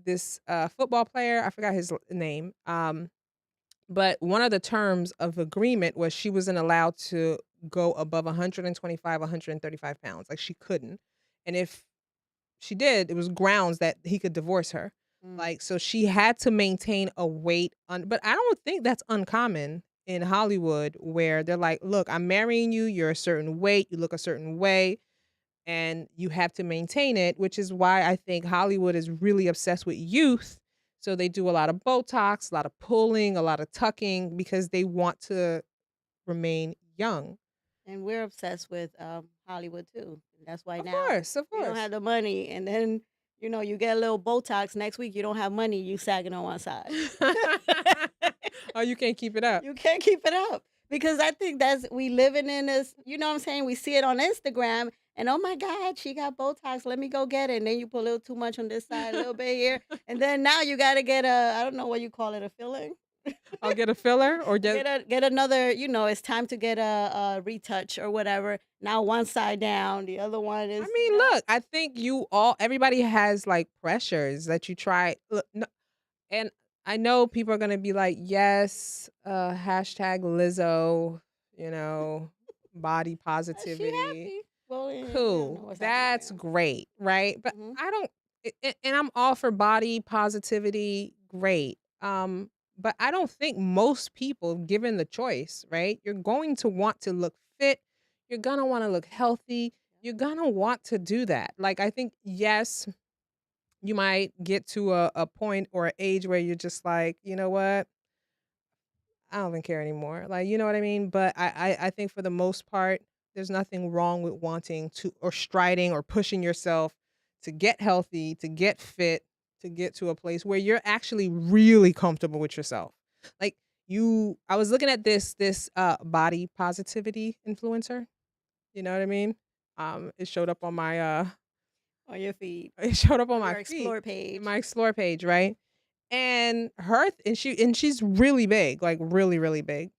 this football player. I forgot his name. But one of the terms of agreement was she wasn't allowed to go above 125, 135 pounds. Like she couldn't. And if she did, it was grounds that he could divorce her. Like, so she had to maintain a weight but I don't think that's uncommon in Hollywood where they're like, look, I'm marrying you. You're a certain weight. You look a certain way and you have to maintain it, which is why I think Hollywood is really obsessed with youth. So they do a lot of Botox, a lot of pulling, a lot of tucking because they want to remain young. And we're obsessed with Hollywood too. And that's why Of now course. you don't have the money, and then you get a little Botox. Next week you don't have money. You sagging on one side. Oh, you can't keep it up. You can't keep it up because I think we living in this. You know what I'm saying? We see it on Instagram, and oh my God, she got Botox. Let me go get it. And then you put a little too much on this side, a little bit here, and then now you got to get I don't know what you call it, a filling. I'll get a filler or get another. It's time to get a retouch or whatever. Now one side down, the other one is. I mean, look, I think everybody has like pressures that you try. Look, no, and I know people are gonna be like, yes, hashtag Lizzo, body She positivity. happy. Well, you don't know Cool. what's happening That's there. great, right? But Mhm. I don't and I'm all for body positivity, great. But I don't think most people, given the choice, right? You're going to want to look fit, you're gonna want to look healthy, you're gonna want to do that. Like I think, yes, you might get to a point or an age where you're just like, you know what? I don't even care anymore. Like, you know what I mean? But I think for the most part, there's nothing wrong with wanting to or striding or pushing yourself to get healthy, to get fit, to get to a place where you're actually really comfortable with yourself. Like I was looking at this body positivity influencer. You know what I mean? It showed up on my On your feed. it showed up on On my your feed, explore page. my explore page, right? And she's really big, like really, really big.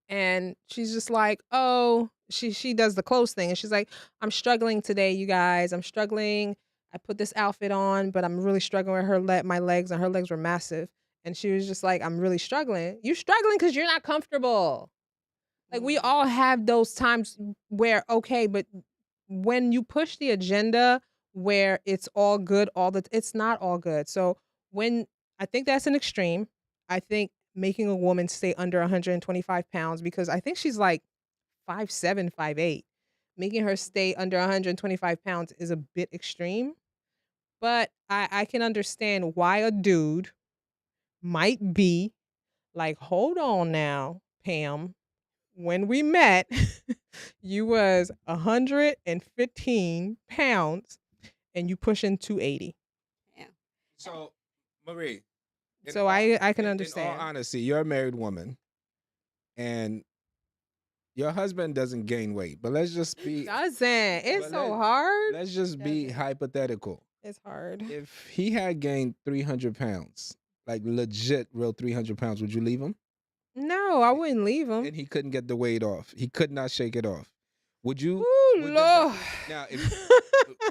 And she's just like, oh, she does the clothes thing. And she's like, I'm struggling today, you guys. I'm struggling. I put this outfit on, but I'm really struggling with my legs, and her legs were massive. And she was just like, I'm really struggling. You're struggling because you're not comfortable. Like we all have those times where, okay, but when you push the agenda where it's all good, it's not all good. So I think that's an extreme. I think making a woman stay under 125 pounds, because I think she's like 5'7", 5'8". Making her stay under 125 pounds is a bit extreme. But I can understand why a dude might be like, hold on now, Pam. When we met, you was 115 pounds and you pushing 280. Yeah. So, Marie. So I can In understand. all honesty, you're a married woman, and your husband doesn't gain weight. But let's just be. It's so hard. Let's just be hypothetical. It's hard. If he had gained 300 pounds, like legit, real 300 pounds, would you leave him? No, I wouldn't leave him. and he couldn't get the weight off. He could not shake it off. Would you? Ooh, would Lord. now,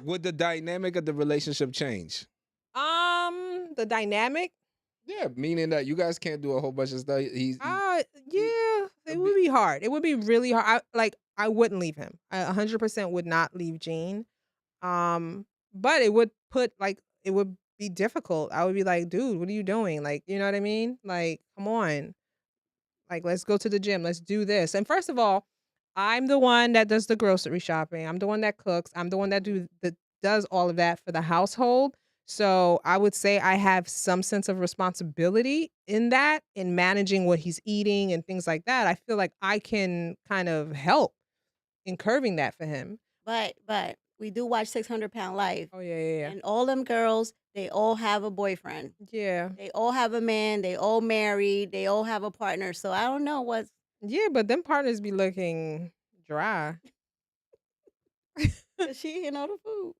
would the dynamic of the relationship change? The dynamic. Yeah, meaning that you guys can't do a whole bunch of stuff. Yeah, it would be hard. It would be really hard. I wouldn't leave him. I 100% would not leave Gene. But it would it would be difficult. I would be like, dude, what are you doing? Like, you know what I mean? Like, come on. Like, let's go to the gym. Let's do this. And first of all, I'm the one that does the grocery shopping. I'm the one that cooks. I'm the one that does all of that for the household. So I would say I have some sense of responsibility in that, in managing what he's eating and things like that. I feel like I can kind of help in curbing that for him. But we do watch 600-Pound Life. Oh yeah. And all them girls, they all have a boyfriend. Yeah. They all have a man. They all married. They all have a partner. So I don't know what's. Yeah, but them partners be looking dry. She eating all the food.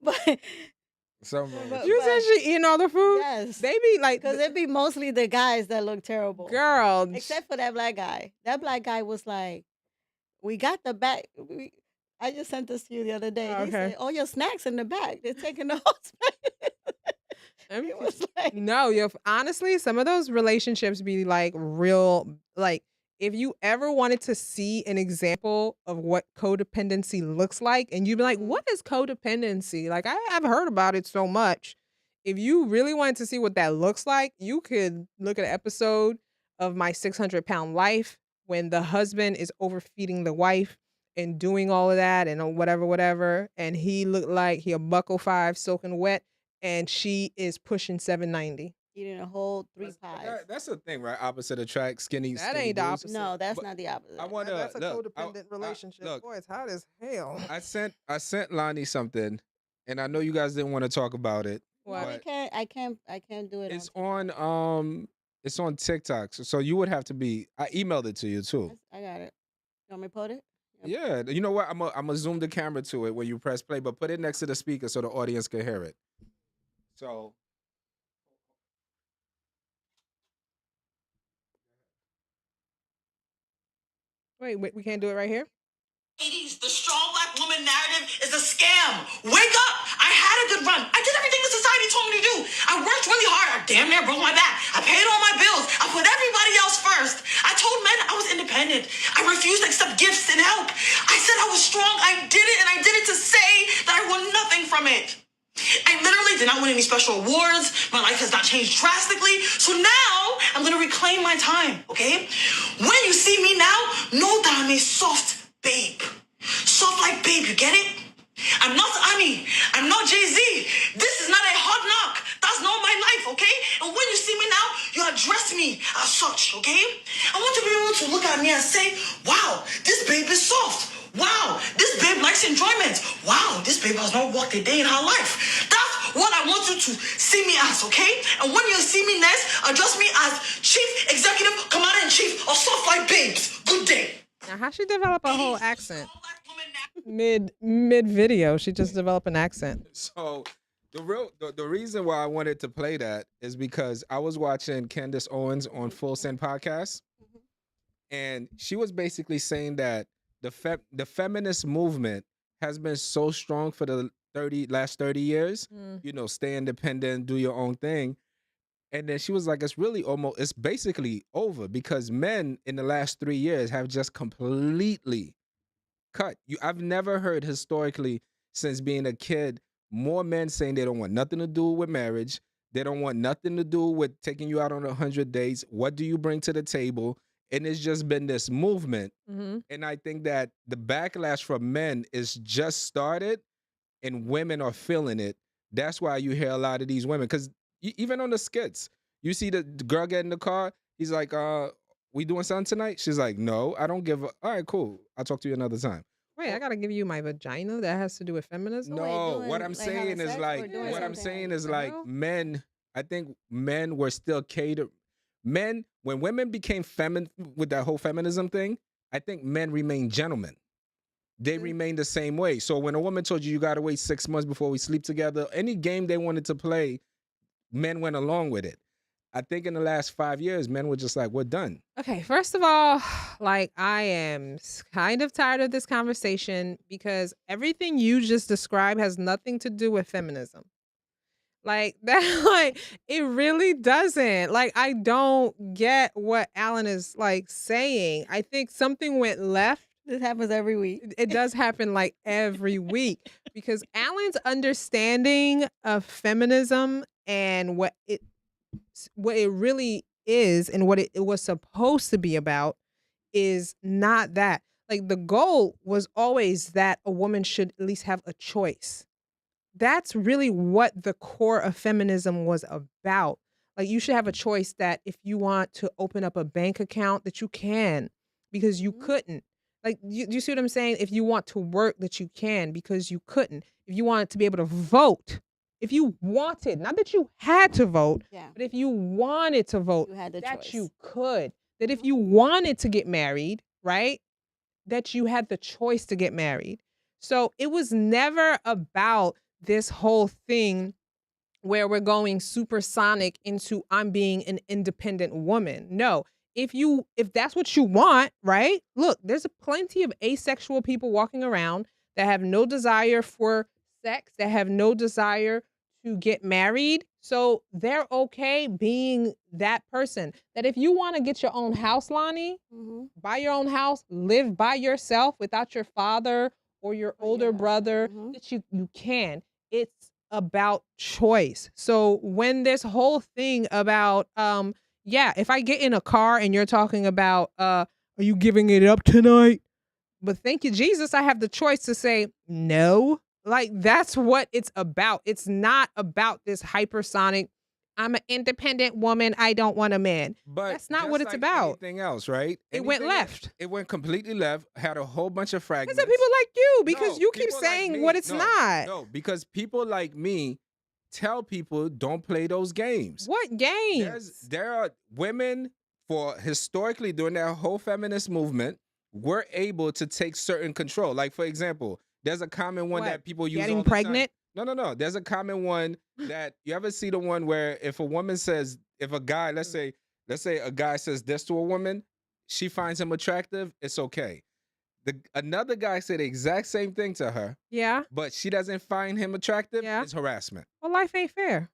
But You said she eating all the food? yes, They be like, because it be mostly the guys that look terrible. girl. Except for that black guy. That black guy was like, we got the back. I just sent this to you the other day. Oh, He okay. said, all your snacks in the back. They're taking the whole space. It was like, No, honestly, some of those relationships be like real, like if you ever wanted to see an example of what codependency looks like, and you'd be like, what is codependency? Like, I've heard about it so much. If you really wanted to see what that looks like, you could look at an episode of My 600-Pound Life when the husband is overfeeding the wife and doing all of that and whatever. And he looked like he a 𝗑𝗘 soaking wet, and she is pushing 790. eating a whole 3 pies. That's the thing, right? Opposite attract, skinny. That skinny ain't the dudes. opposite. No, that's But not the opposite. I want to That's a look. codependent relationship. look, Boy, it's hot as hell. I sent Lonnie something, and I know you guys didn't want to talk about it. No, What? we can't. I can't do it. It's on TikTok. So you would have to be. I emailed it to you too. I got it. You want me to put it? Yeah, you know what? I'm gonna zoom the camera to it when you press play, but put it next to the speaker so the audience can hear it. So. Wait, we can't do it right here? Ladies, the strong black woman narrative is a scam. Wake up! I had a good run. I did everything the society told me to do. I worked really hard. I damn near broke my back. I paid all my bills. I put everybody else first. I told men I was independent. I refused to accept gifts and help. I said I was strong. I did it, and I did it to say that I won nothing from it. I literally did not win any special awards. My life has not changed drastically. So now I'm going to reclaim my time, okay? When you see me now, know that I'm a soft babe. Soft like babe, you get it? I'm not Annie. I'm not Jay-Z. This is not a hard knock. That's not my life, okay? And when you see me now, you address me as such, okay? I want to be able to look at me and say, wow, this babe is soft. Wow, this babe likes enjoyment. Wow, this babe has not worked a day in her life. That's what I want you to see me as, okay? And when you see me next, address me as Chief Executive Commander-in-Chief of Soft Like Babes. Good day. Now, how she develop a whole accent? Mid video, she just developed an accent. So the reason why I wanted to play that is because I was watching Candace Owens on Full Send podcast, and she was basically saying that the feminist movement has been so strong for the last 30 years. You know, stay independent, do your own thing. And then she was like, it's basically over because men in the last 3 years have just completely cut. I've never heard historically since being a kid, more men saying they don't want nothing to do with marriage. They don't want nothing to do with taking you out on 100 dates. What do you bring to the table? And it's just been this movement. And I think that the backlash from men is just started and women are feeling it. That's why you hear a lot of these women. Because even on the skits, you see the girl get in the car. He's like, we doing something tonight? She's like, no, I don't give a. All right, cool. I'll talk to you another time. Wait, I gotta give you my vagina? That has to do with feminism? No, what I'm saying is like men, I think men were still catered. Men, when women became feminine with that whole feminism thing, I think men remained gentlemen. They remain the same way. So when a woman told you gotta wait 6 months before we sleep together, any game they wanted to play, men went along with it. I think in the last 5 years, men were just like, we're done. Okay, first of all, like I am kind of tired of this conversation because everything you just described has nothing to do with feminism. Like that, like it really doesn't. Like I don't get what Alan is like saying. I think something went left. This happens every week. It does happen like every week because Alan's understanding of feminism and what it really is and what it was supposed to be about is not that. Like the goal was always that a woman should at least have a choice. That's really what the core of feminism was about. Like you should have a choice that if you want to open up a bank account that you can because you couldn't. Like you see what I'm saying? If you want to work that you can because you couldn't. If you wanted to be able to vote, if you wanted, not that you had to vote, but if you wanted to vote, You had the that choice. you could. That if you wanted to get married, right? That you had the choice to get married. So it was never about this whole thing where we're going supersonic into I'm being an independent woman. No. If that's what you want, right? Look, there's plenty of asexual people walking around that have no desire for sex, that have no desire to get married. So they're okay being that person. That if you want to get your own house, Lonnie, buy your own house, live by yourself without your father or your older brother, that you can. It's about choice. So when this whole thing about if I get in a car and you're talking about are you giving it up tonight? But thank you, Jesus, I have the choice to say no. Like that's what it's about. It's not about this hypersonic, I'm an independent woman, I don't want a man. But that's not just what it's like about. Anything else, right? It went Anything left. It went completely left, had a whole bunch of fragments. Because of people like you, because No, you keep people like saying me- what it's no, not. No, because people like me tell people don't play those games. What games? There are women historically during that whole feminist movement were able to take certain control. Like for example, there's a common one What? that people use Getting all the pregnant? time. No. There's a common one that you ever see the one where if a woman says, if a guy, let's say a guy says this to a woman, she finds him attractive, it's okay. Another guy said the exact same thing to her, Yeah. but she doesn't find him attractive, Yeah. it's harassment. Well, life ain't fair.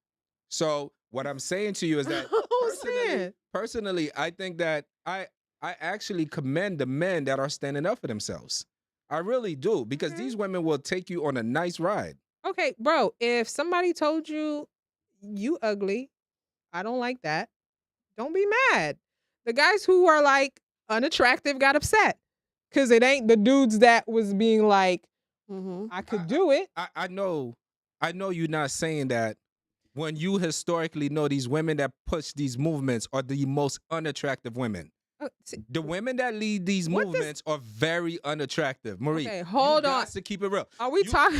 So what I'm saying to you is that personally, I think that I actually commend the men that are standing up for themselves. I really do, because these women will take you on a nice ride. Okay, bro, if somebody told you you ugly, I don't like that, don't be mad. The guys who are like unattractive got upset because it ain't the dudes that was being like, I could do it. I know you're not saying that when you historically know these women that push these movements are the most unattractive women. The women that lead these movements are very unattractive. Marie, okay, hold you on. got to keep it real. Are we talking?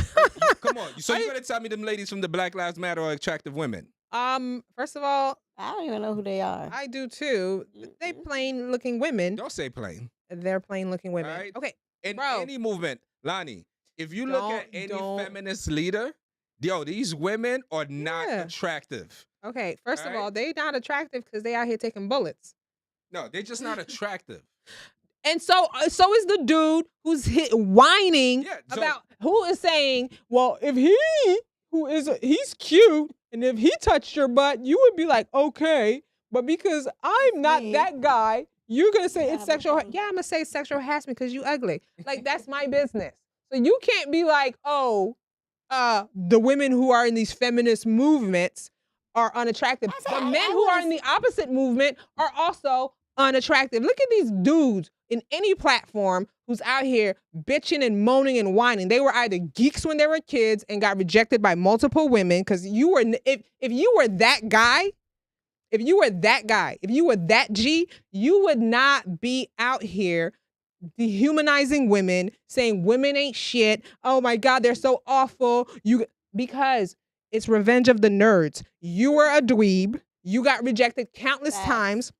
Come on. So you're going to tell me them ladies from the Black Lives Matter are attractive women? First of all, I don't even know who they are. I do too. They plain looking women. Don't say plain. They're plain looking women. All right? Okay, In bro. any movement, Lonnie, if you look at any feminist leader, these women are not attractive. Okay, first of all, they not attractive because they out here taking bullets. No, they're just not attractive. And so is the dude who's whining about who is saying, well, if he's cute, and if he touched your butt, you would be like, okay, but because I'm not that guy, you're gonna say it's sexual. Yeah, I'm gonna say it's sexual harassment because you ugly. Like that's my business. So you can't be like, oh, the women who are in these feminist movements are unattractive. The men who are in the opposite movement are also unattractive. Look at these dudes in any platform who's out here bitching and moaning and whining. They were either geeks when they were kids and got rejected by multiple women because you were if you were that guy, if you were that G, you would not be out here dehumanizing women, saying women ain't shit. Oh my God, they're so awful. Because it's revenge of the nerds. You were a dweeb. You got rejected countless times.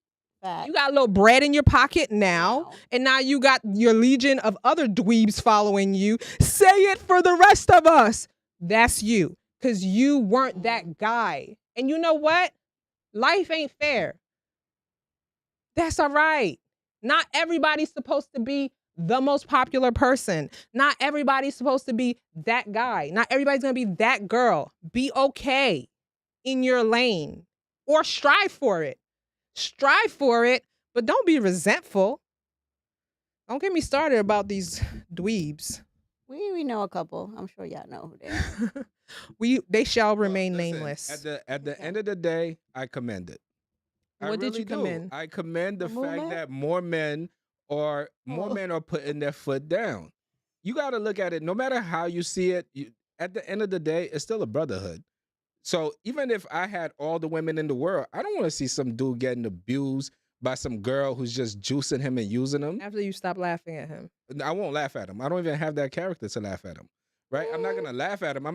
You got a little bread in your pocket now. And now you got your legion of other dweebs following you. Say it for the rest of us. That's you. Because you weren't that guy. And you know what? Life ain't fair. That's all right. Not everybody's supposed to be the most popular person. Not everybody's supposed to be that guy. Not everybody's gonna be that girl. Be okay in your lane or strive for it. Strive for it, but don't be resentful. Don't get me started about these dweebs. We know a couple. I'm sure y'all know who they are. They shall remain Listen, nameless. At the end of the day, I commend it. What did you commend? I commend the The fact movement? that more men are putting their foot down. You got to look at it. No matter how you see it, at the end of the day, it's still a brotherhood. So even if I had all the women in the world, I don't want to see some dude getting abused by some girl who's just juicing him and using him. After you stop laughing at him. I won't laugh at him. I don't even have that character to laugh at him. Right? I'm not gonna laugh at him. I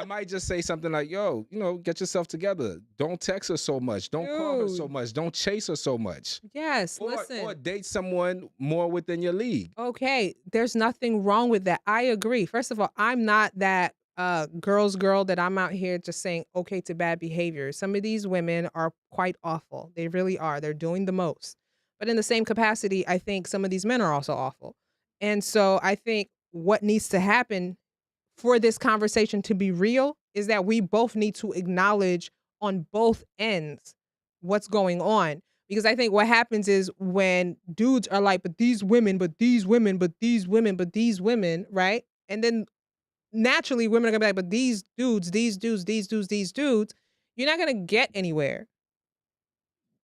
might just say something like, yo, get yourself together. Don't text her so much. Don't call her so much. Don't chase her so much. Yes, listen. Or date someone more within your league. Okay, there's nothing wrong with that. I agree. First of all, I'm not that girl's girl that I'm out here just saying okay to bad behavior. Some of these women are quite awful. They really are. They're doing the most. But in the same capacity, I think some of these men are also awful. And so I think what needs to happen for this conversation to be real is that we both need to acknowledge on both ends what's going on. Because I think what happens is when dudes are like, but these women, but these women, but these women, but these women, right? And then naturally women are gonna be like, but these dudes, you're not gonna get anywhere.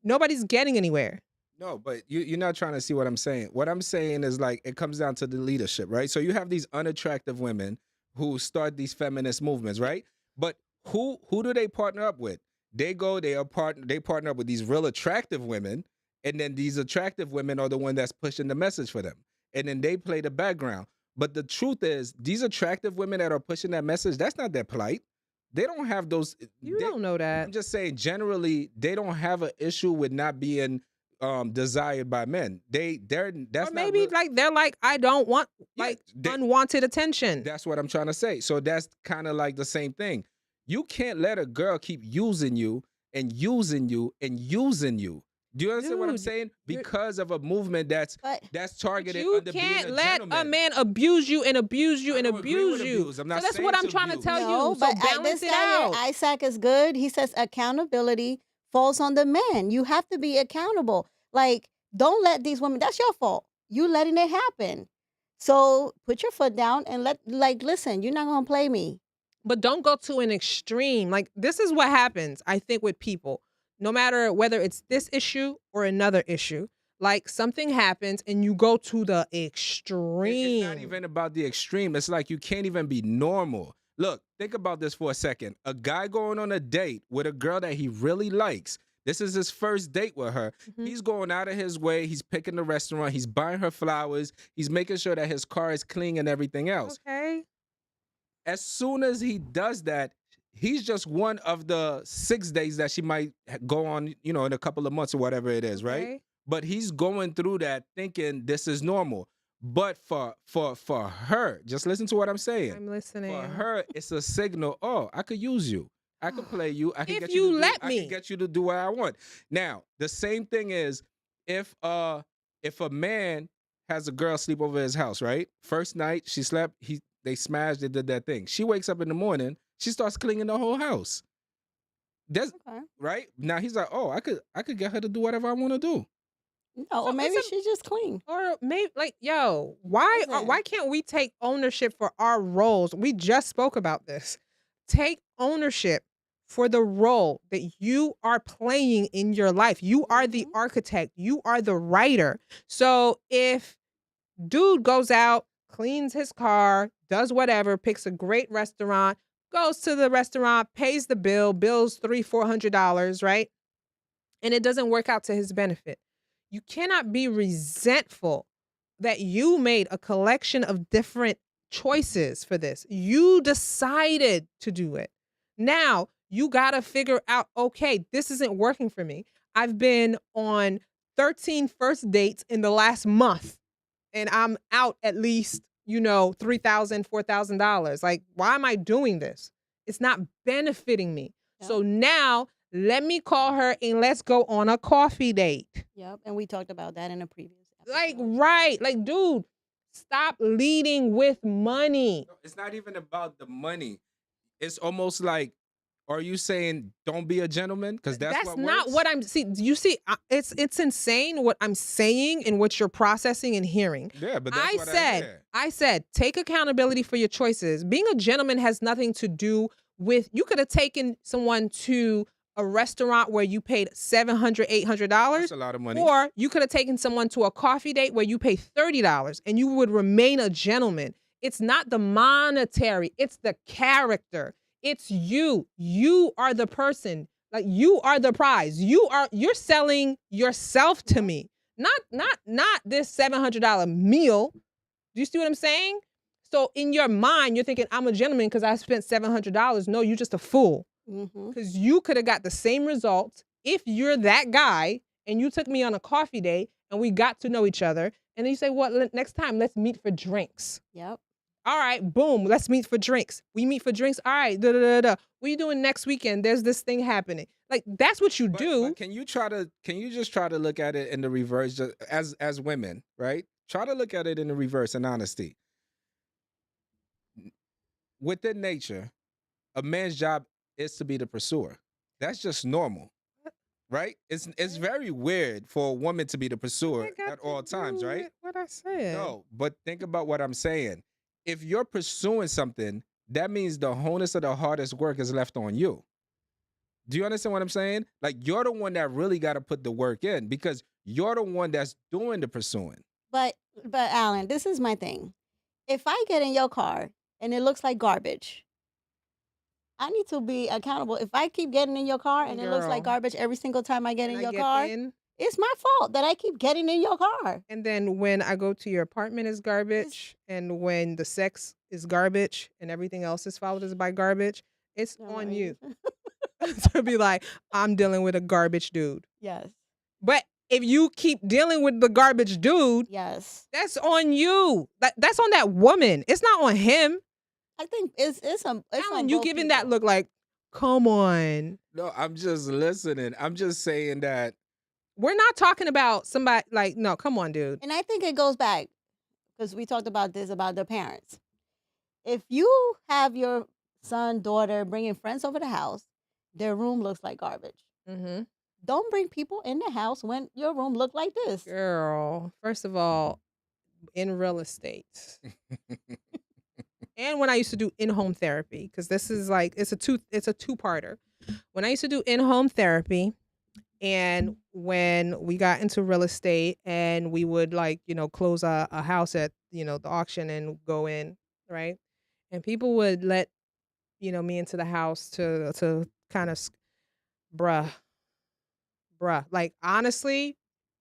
Nobody's getting anywhere. No, but you're not trying to see what I'm saying. What I'm saying is like it comes down to the leadership, right? So you have these unattractive women who start these feminist movements, right? But who do they partner up with? They partner up with these real attractive women, and then these attractive women are the one that's pushing the message for them. And then they play the background. But the truth is, these attractive women that are pushing that message, that's not their plight. They don't have those. You don't know that. I'm just saying, generally, they don't have an issue with not being desired by men. That's or maybe not like they're like, I don't want unwanted attention. That's what I'm trying to say. So that's kind of like the same thing. You can't let a girl keep using you and using you and using you. Do you understand what I'm saying? Because of a movement that's targeted under being a gentleman. You can't let a man abuse you and abuse you and abuse you. I'm not so that's what I'm trying to tell you. So but balance this it out. Isaac is good. He says accountability falls on the man. You have to be accountable. Like, don't let these women, that's your fault. You letting it happen. So put your foot down and listen, you're not going to play me. But don't go to an extreme. Like, this is what happens, I think, with people. No matter whether it's this issue or another issue, like something happens and you go to the extreme. It's not even about the extreme. It's like you can't even be normal. Look, think about this for a second. A guy going on a date with a girl that he really likes. This is his first date with her. Mm-hmm. He's going out of his way. He's picking the restaurant. He's buying her flowers. He's making sure that his car is clean and everything else. Okay. As soon as he does that, he's just one of the 6 days that she might go on, in a couple of months or whatever it is, right? Okay. But he's going through that thinking this is normal. But for her, just listen to what I'm saying. I'm listening. For her, it's a signal. Oh, I could use you. I could play you. I can get you to I can get you to do what I want. Now, the same thing is if a man has a girl sleep over his house, right? First night she slept, they smashed, they did that thing. She wakes up in the morning, she starts cleaning the whole house. That's right? Now he's like, oh, I could get her to do whatever I want to do. No, or maybe she's just clean. Or maybe why can't we take ownership for our roles? We just spoke about this. Take ownership for the role that you are playing in your life. You are the architect. You are the writer. So if dude goes out, cleans his car, does whatever, picks a great restaurant, goes to the restaurant, pays the bill, bills $300-400, right? And it doesn't work out to his benefit. You cannot be resentful that you made a collection of different choices for this. You decided to do it. Now, you got to figure out, okay, this isn't working for me. I've been on 13 first dates in the last month, and I'm out at least, $3,000, $4,000. Like, why am I doing this? It's not benefiting me. Yeah. So now let me call her and let's go on a coffee date. Yep. And we talked about that in a previous episode. Like, right. Like, dude, stop leading with money. No, it's not even about the money. It's almost like, are you saying don't be a gentleman? Because that's what not works? what I'm you see, it's insane what I'm saying and what you're processing and hearing. Yeah, but that's what I said, take accountability for your choices. Being a gentleman has nothing to do with, you could have taken someone to a restaurant where you paid $700, $800. That's a lot of money. Or you could have taken someone to a coffee date where you pay $30 and you would remain a gentleman. It's not the monetary, it's the character. It's you. You are the person. Like, you are the prize. You're selling yourself to me. Not this $700 meal. Do you see what I'm saying? So in your mind, you're thinking, I'm a gentleman because I spent $700. No, you're just a fool. Because you could have got the same results if you're that guy and you took me on a coffee date and we got to know each other. And then you say, well, next time, let's meet for drinks. Yep. All right, boom, let's meet for drinks. We meet for drinks. All right, What are you doing next weekend? There's this thing happening. Like, that's what you do. But can you just try to look at it in the reverse, just as women, right? Try to look at it in the reverse in honesty. Within nature, a man's job is to be the pursuer. That's just normal, right? It's very weird for a woman to be the pursuer at all times, right? What I said. No, but think about what I'm saying. If you're pursuing something, that means the onus of the hardest work is left on you. Do you understand what I'm saying? Like, you're the one that really got to put the work in because you're the one that's doing the pursuing. But Alan, this is my thing. If I get in your car and it looks like garbage, I need to be accountable. If I keep getting in your car and it looks like garbage every single time I get in your car, it's my fault that I keep getting in your car. And then when I go to your apartment is garbage, and when the sex is garbage and everything else is followed as by garbage, it's on you. To be like, I'm dealing with a garbage dude. Yes. But if you keep dealing with the garbage dude, yes, that's on you. That's on that woman. It's not on him. I think it's Alan, you giving that look like, come on. No, I'm just listening. I'm just saying that. We're not talking about somebody like, no, come on, dude. And I think it goes back, because we talked about this, about the parents. If you have your son, daughter bringing friends over the house, their room looks like garbage. Mm-hmm. Don't bring people in the house when your room look like this. Girl, first of all, in real estate. And when I used to do in-home therapy, because this is like, it's a two-parter. When I used to do in-home therapy, and when we got into real estate and we would, like, close a house at, the auction and go in, right? And people would let, me into the house to kind of, bruh. Like, honestly,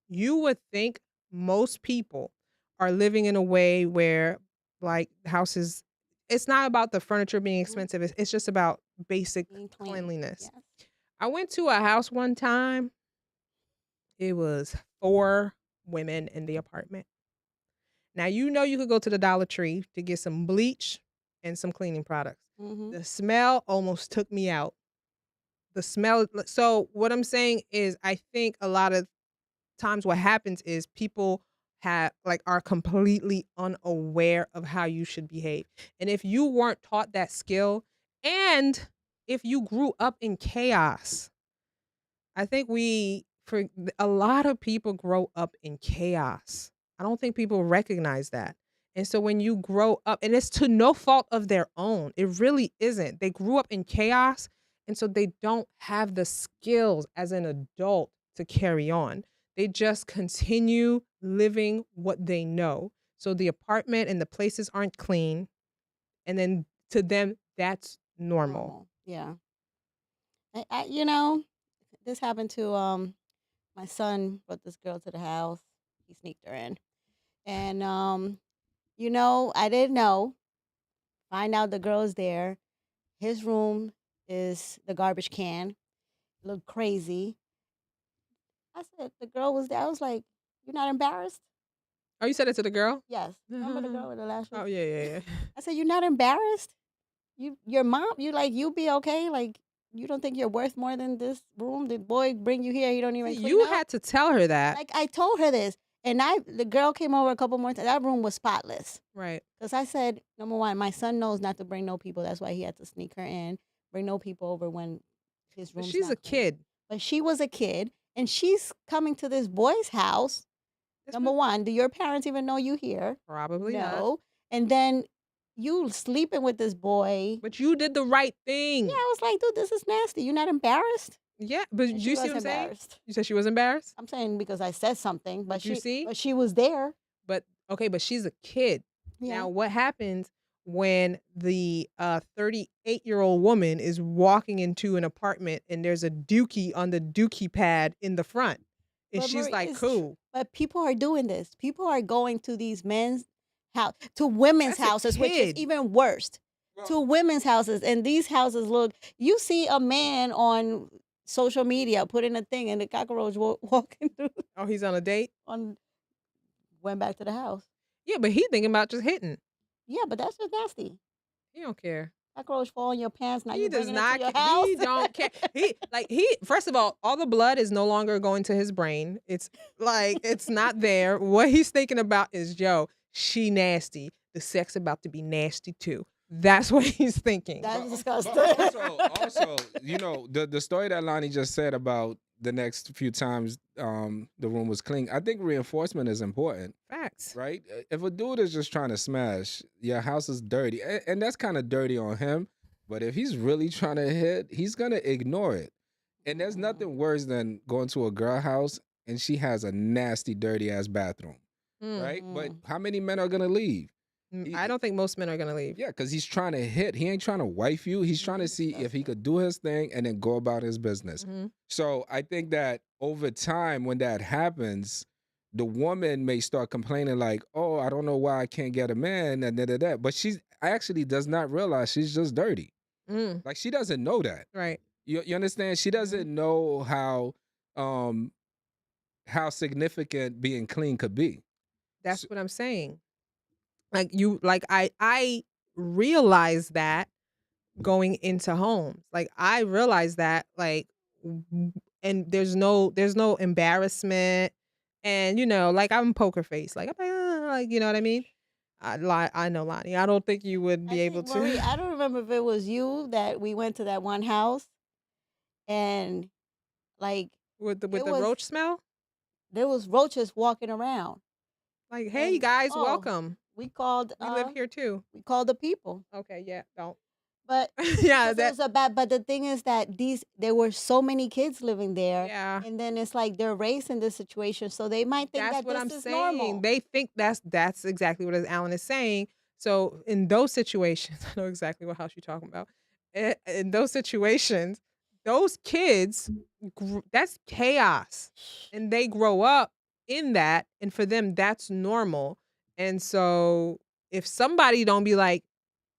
you would think most people are living in a way where, like, houses, it's not about the furniture being expensive. It's just about basic cleanliness. Yes. I went to a house one time. It was 4 women in the apartment. Now, you could go to the Dollar Tree to get some bleach and some cleaning products. Mm-hmm. The smell almost took me out. The smell. So what I'm saying is, I think a lot of times what happens is people are completely unaware of how you should behave. And if you weren't taught that skill, and if you grew up in chaos, I think for a lot of people grow up in chaos. I don't think people recognize that. And so when you grow up, and it's to no fault of their own, it really isn't. They grew up in chaos, and so they don't have the skills as an adult to carry on. They just continue living what they know. So the apartment and the places aren't clean, and then to them, that's normal. Yeah. This happened to my son. Brought this girl to the house. He sneaked her in, and I didn't know. Find out the girl's there. His room is the garbage can. Looked crazy. I said, the girl was there. I was like, you're not embarrassed? Oh, you said it to the girl? Yes. Remember the girl with the last room? Oh, yeah. I said, you're not embarrassed? Your mom, you be okay? Like, you don't think you're worth more than this room? The boy bring you here, you don't even clean You up? had to tell her that. Like, I told her this, and the girl came over a couple more times. That room was spotless. Right. Because I said, number one, my son knows not to bring no people. That's why he had to sneak her in. Bring no people over when his But room's she's not a clean. kid. But she was a kid, and she's coming to this boy's house. That's Number what- one, do your parents even know you here? Probably not. No. And then you sleeping with this boy. But you did the right thing. Yeah, I was like, dude, this is nasty. You not embarrassed? Yeah, but And do she you see was what I'm saying? embarrassed. You said she was embarrassed? I'm saying because I said something, but You see? but she was there. But okay, but she's a kid. Yeah. Now, what happens when the 38-year-old woman is walking into an apartment and there's a dookie on the dookie pad in the front? And But she's Marie, like, it's cool. But people are doing this. People are going to these men's house, to women's That's a houses, which is kid. even worse. Well- To women's houses, and these houses look. You see a man on social media putting a thing, and the cockroach walking through Oh, he's on a date? went back to the house. Yeah, but he thinking about just hitting. Yeah, but that's just nasty. He don't care. Cockroach fall in your pants. Now He you does bringing not it to your care. house. He don't care. First of all the blood is no longer going to his brain. It's like, it's not there. What he's thinking about is, yo, she nasty. The sex about to be nasty too. That's what he's thinking. That's disgusting. But also, you know, the story that Lonnie just said about the next few times the room was clean, I think reinforcement is important, Facts. right? If a dude is just trying to smash, your house is dirty, and that's kind of dirty on him, but if he's really trying to hit, he's going to ignore it. And there's nothing worse than going to a girl house and she has a nasty, dirty-ass bathroom, right? But how many men are going to leave? I don't think most men are gonna leave. Yeah, because he's trying to hit. He ain't trying to wife you. He's trying to see if he could do his thing and then go about his business. So I think that over time, when that happens, the woman may start complaining like, oh, I don't know why I can't get a man, and da. But she actually does not realize she's just dirty. Like, she doesn't know that. Right. You understand? She doesn't know how significant being clean could be. That's what I'm saying. I realized that going into homes. Like, I realized that, like, and there's no embarrassment, and you know, like, I'm poker face. Like, I'm like, you know what I mean? I know, Lonnie. I don't think you would be able to. Marie, I don't remember if it was you that we went to that one house, and like with the it was- roach smell. there was roaches walking around. Like, hey And- guys, oh, welcome. We called. We live here too. We called the people, Okay, yeah, don't. but Yeah, it was a bad. But the thing is that there were so many kids living there, yeah. and then it's like they're raised in this situation, so they might think That's that what this I'm is saying. normal. They think that's exactly what Alan is saying. So in those situations, I know exactly what house you're talking about. In those situations, those kids, that's chaos, and they grow up in that, and for them, that's normal. And so if somebody don't be like,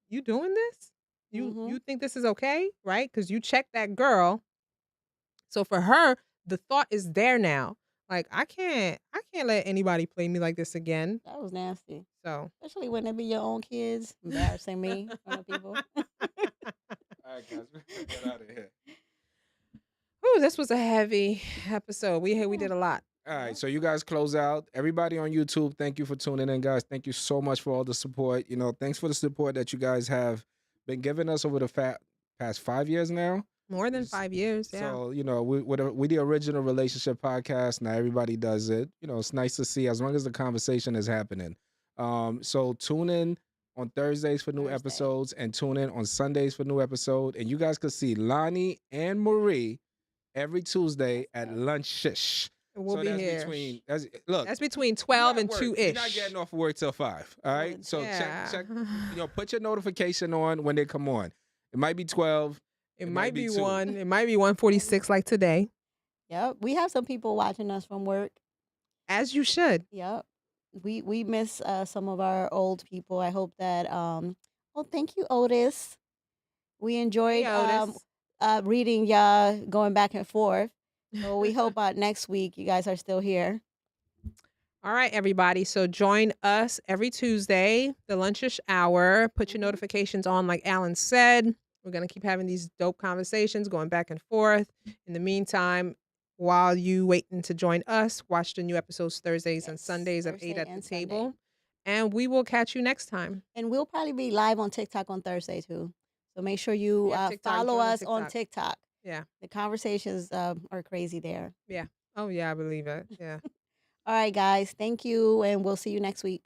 you doing this? You think this is okay, right? Because you checked that girl. So for her, the thought is there now. Like, I can't let anybody play me like this again. That was nasty, So especially when they be your own kids embarrassing me in front of people. All right, guys, we're get out of here. ooh, this was a heavy episode. We did a lot. All right, so you guys close out. Everybody on YouTube, thank you for tuning in, guys. Thank you so much for all the support. You know, thanks for the support that you guys have been giving us over the past 5 years now. More than 5 years, yeah. So, you know, we the original relationship podcast. Now everybody does it. You know, it's nice to see as long as the conversation is happening. So tune in on Thursdays for new episodes and tune in on Sundays for new episode. And you guys can see Lonnie and Marie every Tuesday at lunch-ish. We'll be here. That's between 12 and 2-ish. You're not getting off of work till 5. All right. So Yeah. check. You know, put your notification on when they come on. It might be 12. It might be 2. 1. It might be 1:46 like today. Yep, we have some people watching us from work. As you should. Yep, we miss some of our old people. I hope that well, thank you, Otis. We enjoyed Otis. reading y'all going back and forth. So we hope next week you guys are still here. All right, everybody. So join us every Tuesday, the lunchish hour. Put your notifications on, like Alan said. We're going to keep having these dope conversations, going back and forth. In the meantime, while you waiting to join us, watch the new episodes Thursdays and Yes, Sundays of Thursday 8 at the and Sunday. table. And we will catch you next time. And we'll probably be live on TikTok on Thursday too. So make sure you Yeah, TikTok, follow join us on TikTok. TikTok. Yeah. The conversations are crazy there. Yeah. Oh, yeah, I believe it. Yeah. All right, guys. Thank you. And we'll see you next week.